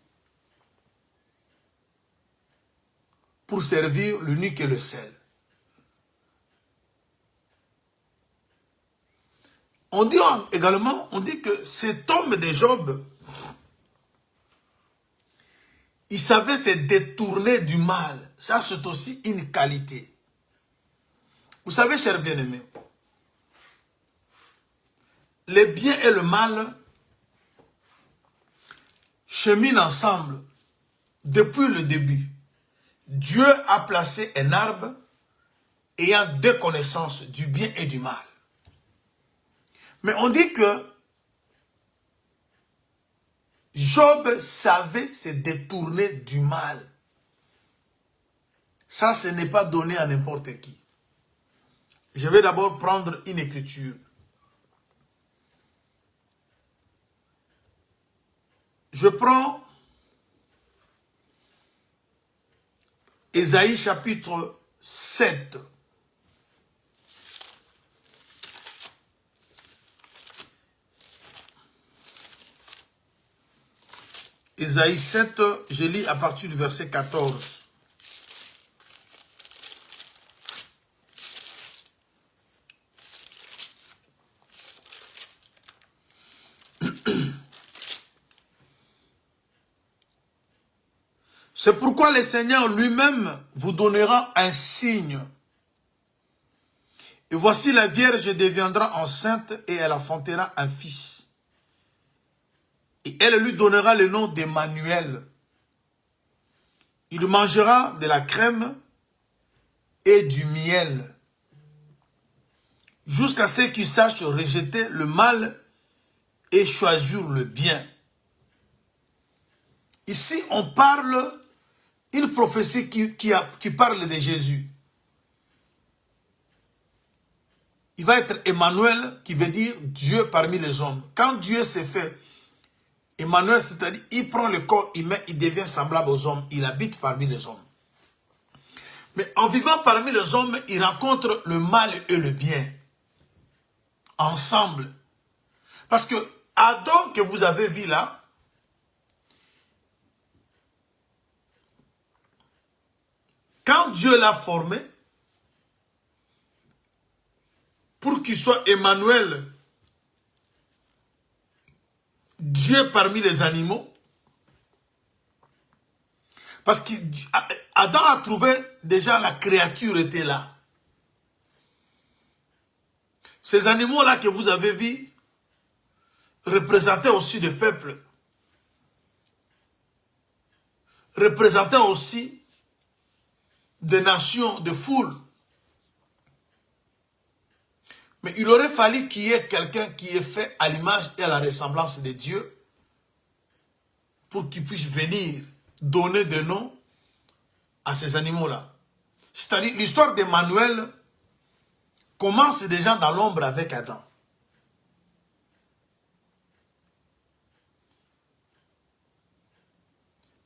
pour servir l'unique et le seul. On dit également, on dit que cet homme de Job, il savait se détourner du mal. Ça, c'est aussi une qualité. Vous savez, chers bien-aimés, le bien et le mal cheminent ensemble depuis le début. Dieu a placé un arbre ayant deux connaissances, du bien et du mal. Mais on dit que Job savait se détourner du mal. Ça, ce n'est pas donné à n'importe qui. Je vais d'abord prendre une écriture. Je prends Ésaïe chapitre 7. Ésaïe 7, je lis à partir du verset 14. C'est pourquoi le Seigneur lui-même vous donnera un signe. Et voici la Vierge deviendra enceinte et elle enfantera un fils. Et elle lui donnera le nom d'Emmanuel. Il mangera de la crème et du miel, jusqu'à ce qu'il sache rejeter le mal et choisir le bien. Ici, on parle, une prophétie qui parle de Jésus. Il va être Emmanuel, qui veut dire Dieu parmi les hommes. Quand Dieu s'est fait Emmanuel, c'est-à-dire, il prend le corps humain, il devient semblable aux hommes, il habite parmi les hommes. Mais en vivant parmi les hommes, il rencontre le mal et le bien, ensemble. Parce que Adam que vous avez vu là, quand Dieu l'a formé, pour qu'il soit Emmanuel, Dieu parmi les animaux, parce qu'Adam a trouvé déjà la créature était là. Ces animaux-là que vous avez vus représentaient aussi des peuples, représentaient aussi des nations, des foules. Mais il aurait fallu qu'il y ait quelqu'un qui est fait à l'image et à la ressemblance de Dieu pour qu'il puisse venir donner des noms à ces animaux-là. C'est-à-dire, l'histoire d'Emmanuel commence déjà dans l'ombre avec Adam.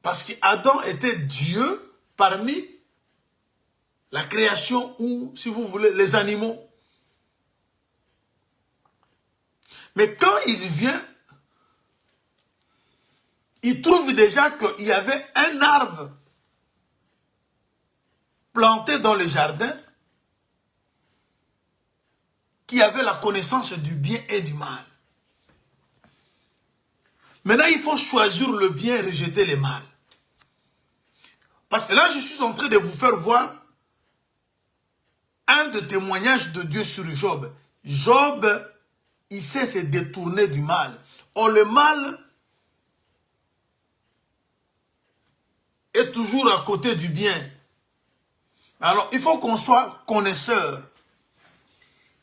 Parce qu'Adam était Dieu parmi la création ou, si vous voulez, les animaux. Mais quand il vient, il trouve déjà qu'il y avait un arbre planté dans le jardin qui avait la connaissance du bien et du mal. Maintenant, il faut choisir le bien et rejeter le mal. Parce que là, je suis en train de vous faire voir un des témoignages de Dieu sur Job. Job, il sait se détourner du mal. Or, le mal est toujours à côté du bien. Alors, il faut qu'on soit connaisseur.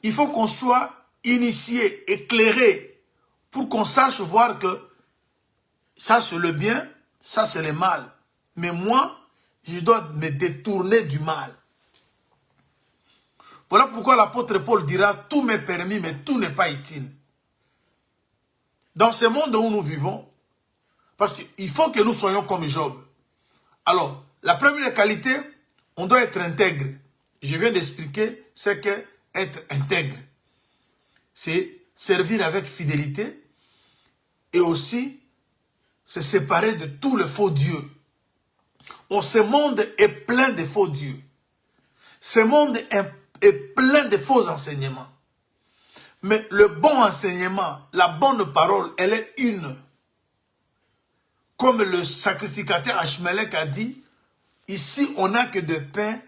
Il faut qu'on soit initié, éclairé, pour qu'on sache voir que ça c'est le bien, ça c'est le mal. Mais moi, je dois me détourner du mal. Voilà pourquoi l'apôtre Paul dira, tout m'est permis, mais tout n'est pas utile. Dans ce monde où nous vivons, parce qu'il faut que nous soyons comme Job. Alors, la première qualité, On doit être intègre. Je viens d'expliquer ce qu'est être intègre. C'est servir avec fidélité et aussi se séparer de tous les faux dieux. Ce monde est plein de faux dieux. Ce monde est plein de faux enseignements. Mais le bon enseignement, la bonne parole, elle est une. Comme le sacrificateur Achmelech a dit, ici on n'a que de pain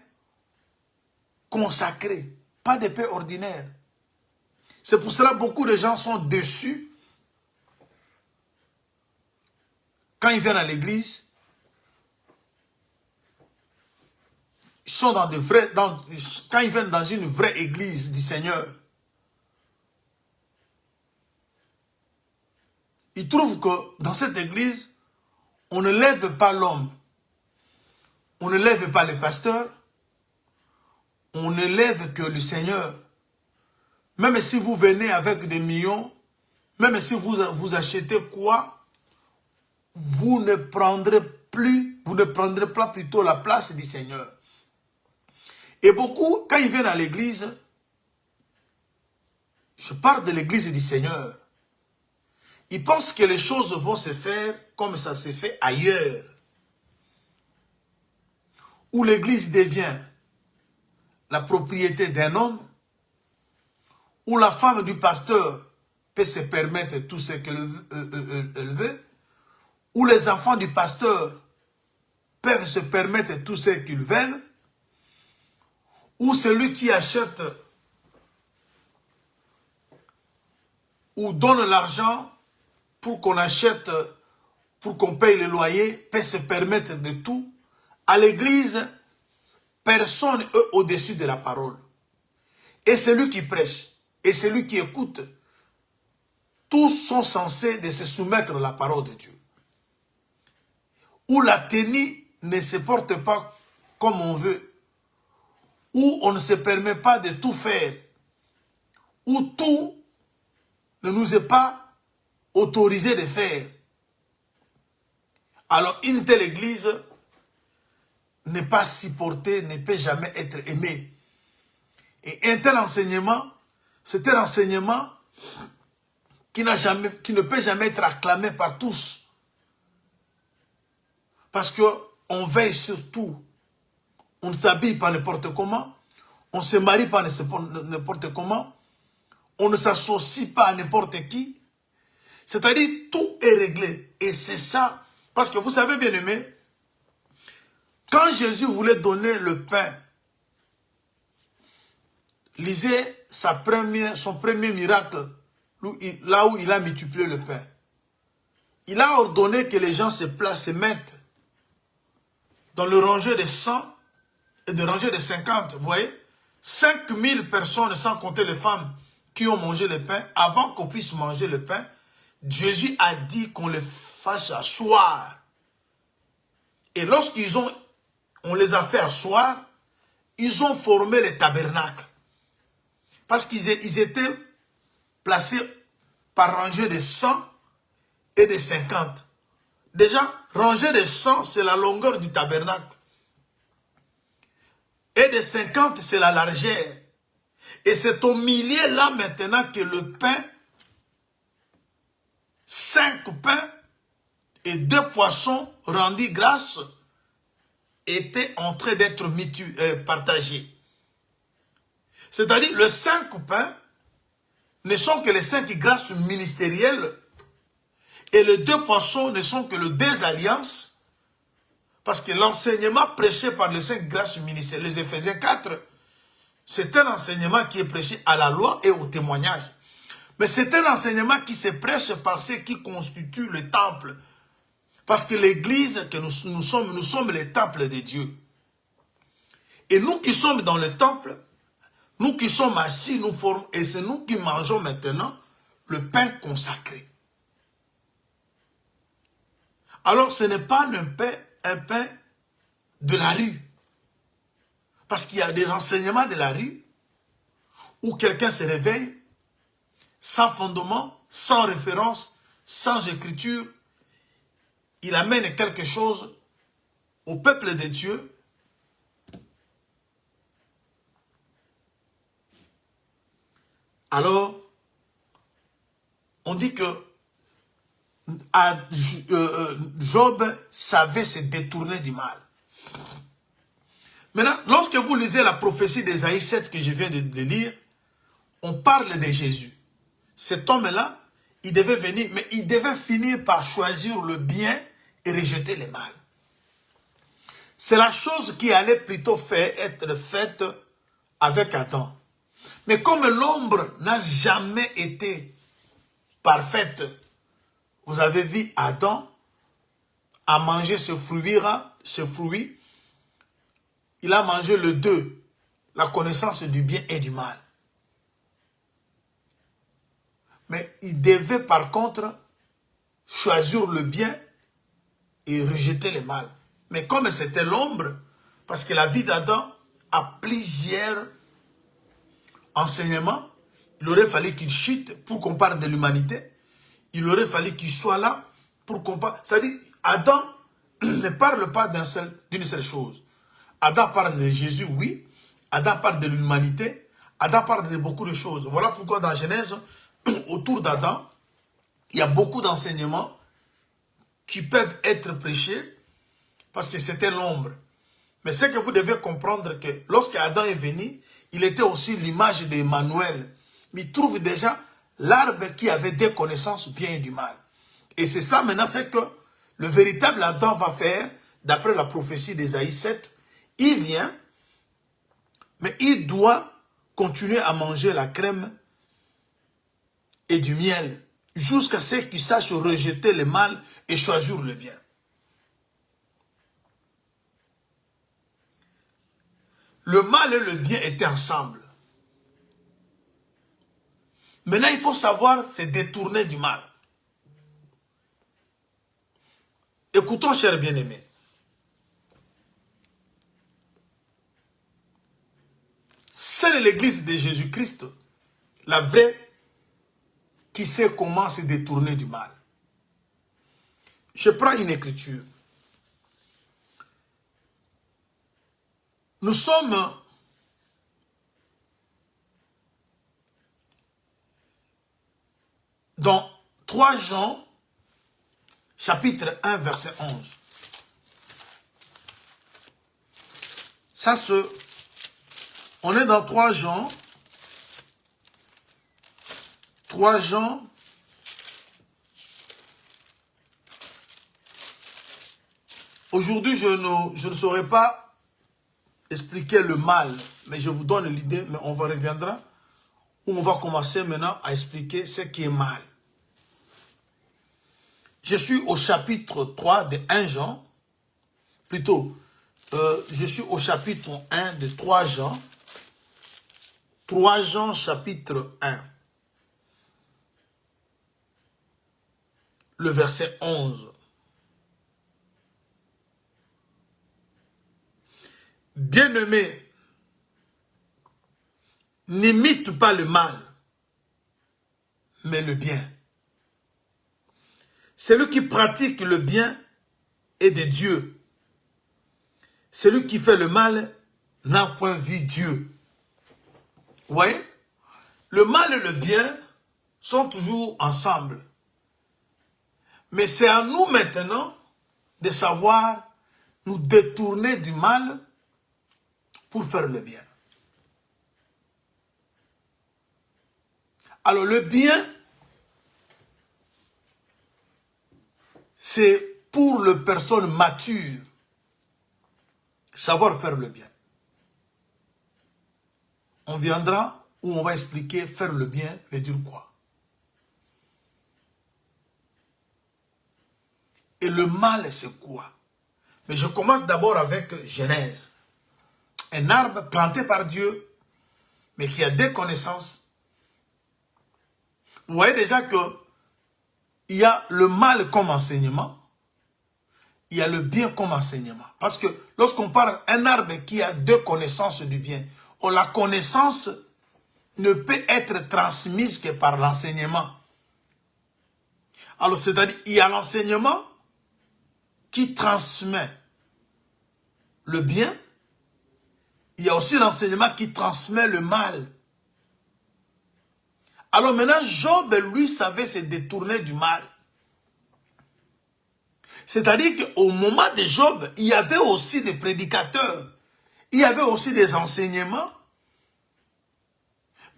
consacré, pas de pain ordinaire. C'est pour cela que beaucoup de gens sont déçus quand ils viennent à l'église. Ils sont dans de vrais, quand ils viennent dans une vraie église du Seigneur, ils trouvent que dans cette église, on ne lève pas l'homme, on ne lève pas le pasteur, on ne lève que le Seigneur. Même si vous venez avec des millions, même si vous achetez quoi, vous ne prendrez pas plutôt la place du Seigneur. Et beaucoup, quand ils viennent à l'église, je parle de l'église du Seigneur, ils pensent que les choses vont se faire comme ça s'est fait ailleurs. Où l'église devient la propriété d'un homme, où la femme du pasteur peut se permettre tout ce qu'elle veut, où les enfants du pasteur peuvent se permettre tout ce qu'ils veulent, où celui qui achète ou donne l'argent pour qu'on achète, pour qu'on paye le loyer, peut se permettre de tout. À l'église, personne n'est au-dessus de la parole. Et celui qui prêche, et celui qui écoute, tous sont censés de se soumettre à la parole de Dieu. Où la tenue ne se porte pas comme on veut, où on ne se permet pas de tout faire, où tout ne nous est pas autorisé de faire. Alors une telle église n'est pas supportée, ne peut jamais être aimée. Et un tel enseignement, c'est un enseignement qui ne peut jamais être acclamé par tous. Parce qu'on veille sur tout. On ne s'habille pas n'importe comment. On ne se marie pas n'importe comment. On ne s'associe pas à n'importe qui. C'est-à-dire, tout est réglé. Et c'est ça. Parce que vous savez, bien aimé, quand Jésus voulait donner le pain, lisez son premier miracle, là où il a multiplié le pain. Il a ordonné que les gens se mettent dans le rangée de 100 et de rangée de 50. Vous voyez, 5000 personnes, sans compter les femmes qui ont mangé le pain. Avant qu'on puisse manger le pain, Jésus a dit qu'on les fasse asseoir. Et on les a fait asseoir, ils ont formé le tabernacle. Parce qu'ils étaient placés par rangée de 100 et de 50. Déjà, rangée de 100, c'est la longueur du tabernacle. Et de 50, c'est la largeur. Et c'est au milieu là maintenant que le pain, 5 pains et 2 poissons rendus grâce étaient en train d'être partagés. C'est-à-dire, les 5 pains ne sont que les 5 grâces ministérielles et les 2 poissons ne sont que les 2 alliances, parce que l'enseignement prêché par les 5 grâces ministérielles, les Éphésiens 4, c'est un enseignement qui est prêché à la loi et au témoignage. Mais c'est un enseignement qui se prêche par ceux qui constituent le temple. Parce que l'église que nous sommes les temples de Dieu. Et nous qui sommes dans le temple, nous qui sommes assis, nous formons, et c'est nous qui mangeons maintenant le pain consacré. Alors ce n'est pas un pain de la rue. Parce qu'il y a des enseignements de la rue où quelqu'un se réveille sans fondement, sans référence, sans écriture. Il amène quelque chose au peuple de Dieu Alors, on dit que Job savait se détourner du mal. Maintenant, lorsque vous lisez la prophétie d'Ésaïe 7 que je viens de lire, on parle de Jésus. Cet homme-là, il devait venir, mais il devait finir par choisir le bien et rejeter le mal. C'est la chose qui allait plutôt être faite avec Adam. Mais comme l'ombre n'a jamais été parfaite, vous avez vu Adam a mangé ce fruit, il a mangé le deux, la connaissance du bien et du mal. Mais il devait par contre choisir le bien et rejeter le mal. Mais comme c'était l'ombre, parce que la vie d'Adam a plusieurs enseignements, il aurait fallu qu'il chute pour qu'on parle de l'humanité. Il aurait fallu qu'il soit là pour qu'on parle. C'est-à-dire, Adam ne parle pas d'une seule chose. Adam parle de Jésus, oui. Adam parle de l'humanité. Adam parle de beaucoup de choses. Voilà pourquoi dans Genèse, autour d'Adam, il y a beaucoup d'enseignements qui peuvent être prêchés parce que c'était l'ombre. Mais ce que vous devez comprendre que lorsque Adam est venu, il était aussi l'image d'Emmanuel. Mais il trouve déjà l'arbre qui avait des connaissances bien et du mal. Et c'est ça maintenant, c'est que le véritable Adam va faire, d'après la prophétie d'Ésaïe 7, il vient, mais il doit continuer à manger la crème et du miel, jusqu'à ce qu'il sache rejeter le mal et choisir le bien. Le mal et le bien étaient ensemble. Maintenant, il faut savoir se détourner du mal. Écoutons, chers bien-aimés. C'est l'église de Jésus-Christ, la vraie, qui sait comment se détourner du mal. Je prends une écriture. Nous sommes dans 3 Jean, chapitre 1, verset 11. Ça on est dans 3 Jean. 3 Jean. Aujourd'hui, je ne saurais pas expliquer le mal, mais je vous donne l'idée, mais on reviendra, où on va commencer maintenant à expliquer ce qui est mal. Je suis au chapitre 3 de 1 Jean, plutôt, je suis au chapitre 1 de 3 Jean, 3 Jean chapitre 1, le verset 11. Bien-aimé, n'imite pas le mal, mais le bien. Celui qui pratique le bien est de Dieu. Celui qui fait le mal n'a point vu Dieu. Vous voyez? Le mal et le bien sont toujours ensemble. Mais c'est à nous maintenant de savoir nous détourner du mal pour faire le bien. Alors le bien, c'est pour les personnes matures, savoir faire le bien. On viendra où on va expliquer faire le bien veut dire quoi. Et le mal, c'est quoi? Mais je commence d'abord avec Genèse. Un arbre planté par Dieu, mais qui a des connaissances. Vous voyez déjà que il y a le mal comme enseignement, il y a le bien comme enseignement. Parce que lorsqu'on parle d'un arbre qui a deux connaissances du bien, la connaissance ne peut être transmise que par l'enseignement. Alors, c'est-à-dire, il y a l'enseignement qui transmet le bien, il y a aussi l'enseignement qui transmet le mal. Alors maintenant, Job, lui, savait se détourner du mal. C'est-à-dire qu'au moment de Job, il y avait aussi des prédicateurs. Il y avait aussi des enseignements.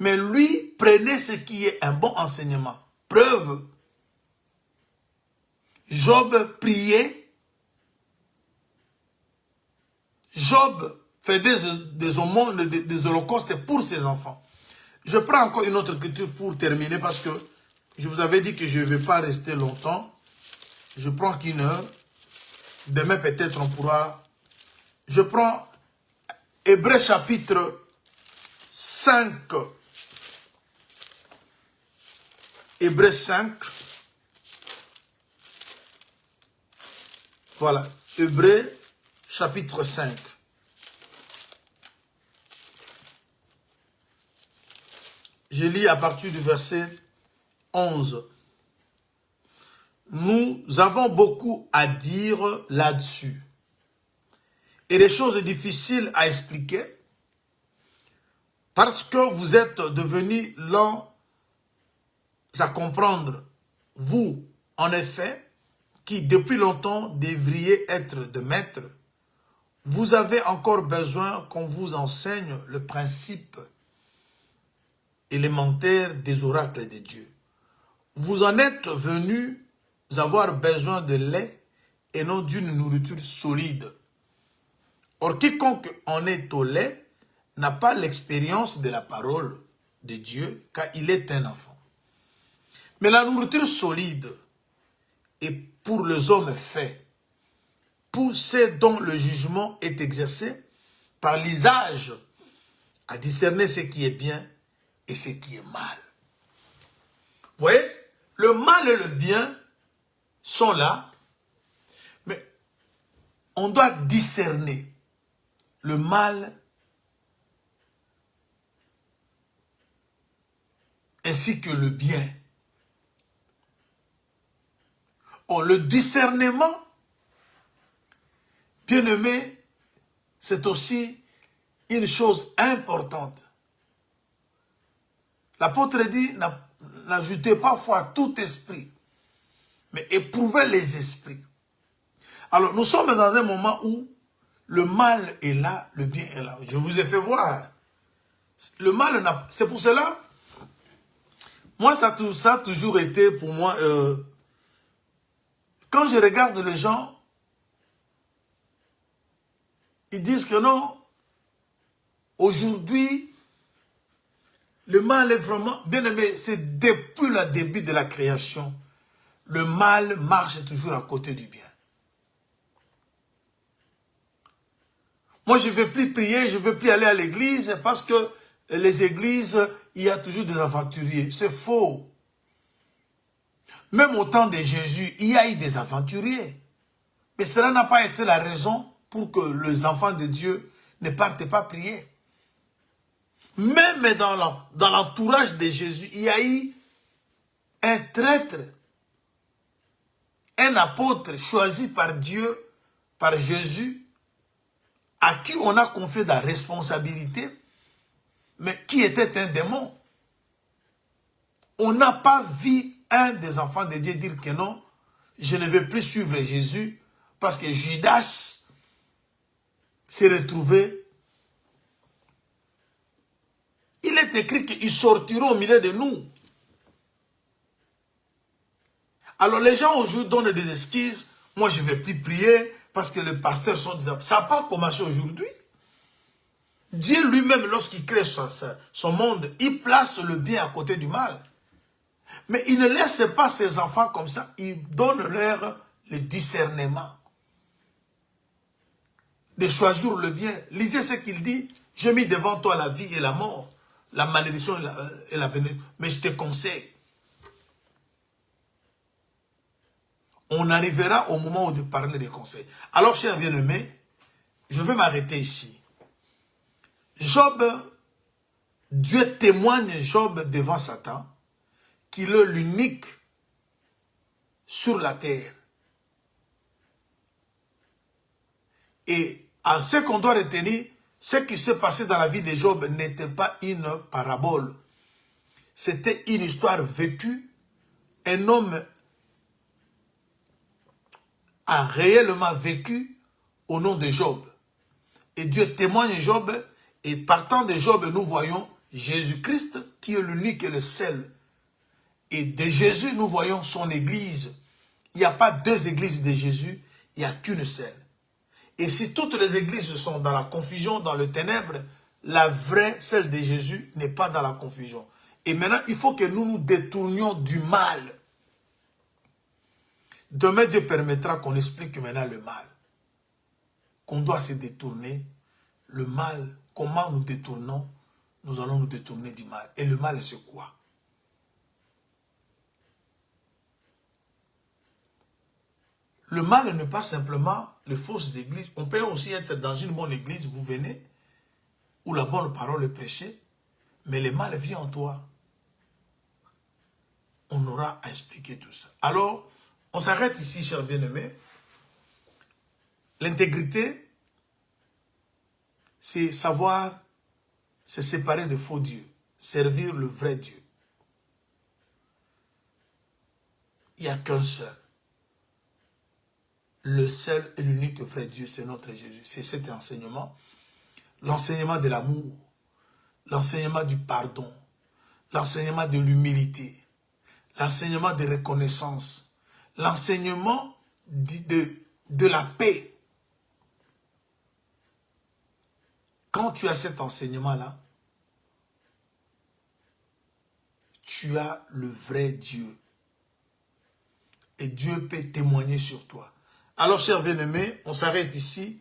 Mais lui prenait ce qui est un bon enseignement. Preuve. Job priait. Job faisait des aumônes, des holocaustes pour ses enfants. Je prends encore une autre écriture pour terminer parce que je vous avais dit que je ne vais pas rester longtemps. Je prends qu'une heure. Demain peut-être on pourra... Je prends Hébreux chapitre 5. Hébreux 5. Voilà. Hébreux chapitre 5. Je lis à partir du verset 11. Nous avons beaucoup à dire là-dessus. Et des choses difficiles à expliquer. Parce que vous êtes devenus lents à comprendre. Vous, en effet, qui depuis longtemps devriez être de maîtres, vous avez encore besoin qu'on vous enseigne le principe élémentaire des oracles de Dieu. Vous en êtes venus avoir besoin de lait et non d'une nourriture solide. Or, quiconque en est au lait n'a pas l'expérience de la parole de Dieu, car il est un enfant. Mais la nourriture solide est pour les hommes faits, pour ceux dont le jugement est exercé par l'usage à discerner ce qui est bien et ce qui est mal. Vous voyez, le mal et le bien sont là, mais on doit discerner le mal ainsi que le bien. Or, le discernement, bien aimé, c'est aussi une chose importante. L'apôtre dit, n'ajoutez pas foi à tout esprit, mais éprouvez les esprits. Alors, nous sommes dans un moment où le mal est là, le bien est là. Je vous ai fait voir. Le mal, c'est pour cela, moi, ça a toujours été pour moi, quand je regarde les gens, ils disent que non, aujourd'hui, le mal est vraiment, bien aimé, c'est depuis le début de la création, le mal marche toujours à côté du bien. Moi, je ne veux plus prier, je ne veux plus aller à l'église parce que les églises, il y a toujours des aventuriers. C'est faux. Même au temps de Jésus, il y a eu des aventuriers. Mais cela n'a pas été la raison pour que les enfants de Dieu ne partent pas prier. Même dans l'entourage de Jésus, il y a eu un traître, un apôtre choisi par Dieu, par Jésus, à qui on a confié la responsabilité, mais qui était un démon. On n'a pas vu un des enfants de Dieu dire que non, je ne vais plus suivre Jésus, parce que Judas s'est retrouvé. Il est écrit qu'ils sortiront au milieu de nous. Alors les gens aujourd'hui donnent des excuses. Moi je ne vais plus prier parce que les pasteurs sont des enfants. Ça n'a pas commencé aujourd'hui. Dieu lui-même, lorsqu'il crée son monde, il place le bien à côté du mal. Mais il ne laisse pas ses enfants comme ça. Il donne leur le discernement de choisir le bien. Lisez ce qu'il dit. J'ai mis devant toi la vie et la mort, la malédiction et la bénédiction. Mais je te conseille. On arrivera au moment où de parler des conseils. Alors, chers bien-aimés, je vais m'arrêter ici. Job, Dieu témoigne Job devant Satan qu'il est l'unique sur la terre. Et en ce qu'on doit retenir, ce qui s'est passé dans la vie de Job n'était pas une parabole. C'était une histoire vécue. Un homme a réellement vécu au nom de Job. Et Dieu témoigne Job, et partant de Job, nous voyons Jésus-Christ qui est l'unique et le seul. Et de Jésus, nous voyons son église. Il n'y a pas deux églises de Jésus, il n'y a qu'une seule. Et si toutes les églises sont dans la confusion, dans le ténèbre, la vraie, celle de Jésus, n'est pas dans la confusion. Et maintenant, il faut que nous nous détournions du mal. Demain, Dieu permettra qu'on explique maintenant le mal. Qu'on doit se détourner. Le mal, comment nous détournons? Nous allons nous détourner du mal. Et le mal, c'est quoi? Le mal n'est pas simplement les fausses églises. On peut aussi être dans une bonne église, vous venez, où la bonne parole est prêchée, mais le mal vient en toi. On aura à expliquer tout ça. Alors, on s'arrête ici, chers bien-aimés. L'intégrité, c'est savoir se séparer de faux dieux, servir le vrai Dieu. Il n'y a qu'un seul. Le seul et l'unique vrai Dieu, c'est notre Jésus. C'est cet enseignement. L'enseignement de l'amour, l'enseignement du pardon, l'enseignement de l'humilité, l'enseignement de reconnaissance, l'enseignement de la paix. Quand tu as cet enseignement-là, tu as le vrai Dieu. Et Dieu peut témoigner sur toi. Alors, chers bien-aimés, on s'arrête ici.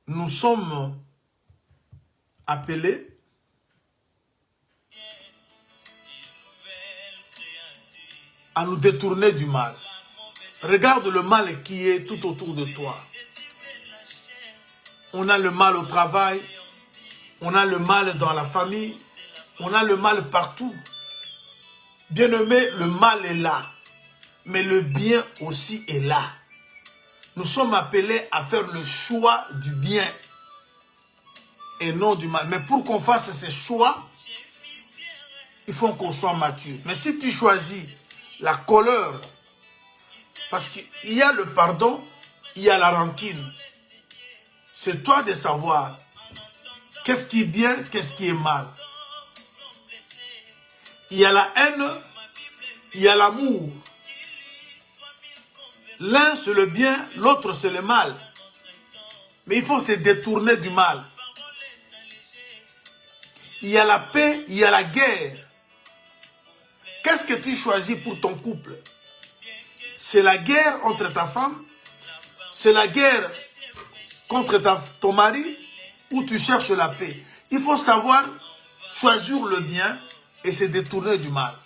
Nous sommes appelés à nous détourner du mal. Regarde le mal qui est tout autour de toi. On a le mal au travail, on a le mal dans la famille, on a le mal partout. Bien-aimé, le mal est là, mais le bien aussi est là. Nous sommes appelés à faire le choix du bien et non du mal. Mais pour qu'on fasse ce choix, il faut qu'on soit mature. Mais si tu choisis la colère, parce qu'il y a le pardon, il y a la rancune. C'est toi de savoir qu'est-ce qui est bien, qu'est-ce qui est mal. Il y a la haine, il y a l'amour. L'un c'est le bien, l'autre c'est le mal. Mais il faut se détourner du mal. Il y a la paix, il y a la guerre. Qu'est-ce que tu choisis pour ton couple? C'est la guerre entre ta femme? C'est la guerre contre ton mari? Ou tu cherches la paix? Il faut savoir choisir le bien et se détourner du mal.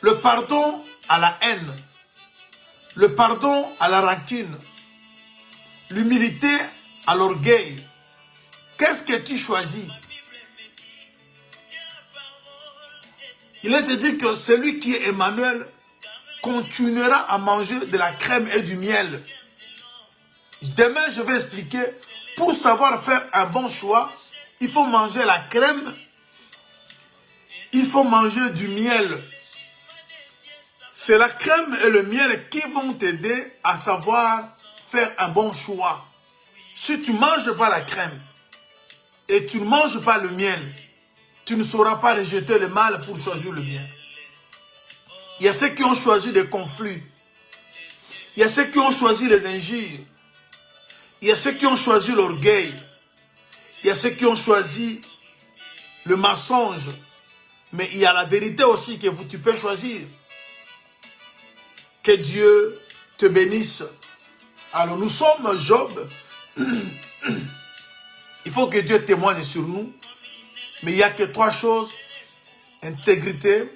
Le pardon à la haine, le pardon à la rancune, l'humilité à l'orgueil. Qu'est-ce que tu choisis? Il est dit que celui qui est Emmanuel continuera à manger de la crème et du miel. Demain, je vais expliquer, pour savoir faire un bon choix, il faut manger la crème, il faut manger du miel. C'est la crème et le miel qui vont t'aider à savoir faire un bon choix. Si tu ne manges pas la crème et tu ne manges pas le miel, tu ne sauras pas rejeter le mal pour choisir le bien. Il y a ceux qui ont choisi des conflits. Il y a ceux qui ont choisi les injures. Il y a ceux qui ont choisi l'orgueil. Il y a ceux qui ont choisi le mensonge. Mais il y a la vérité aussi que tu peux choisir. Que Dieu te bénisse. Alors nous sommes Job. Il faut que Dieu témoigne sur nous. Mais il n'y a que trois choses. Intégrité,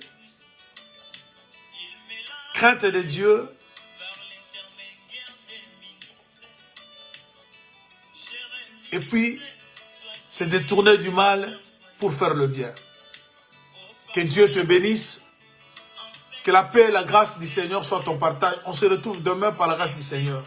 crainte de Dieu, et puis se détourner du mal pour faire le bien. Que Dieu te bénisse. Que la paix et la grâce du Seigneur soient ton partage. On se retrouve demain par la grâce du Seigneur.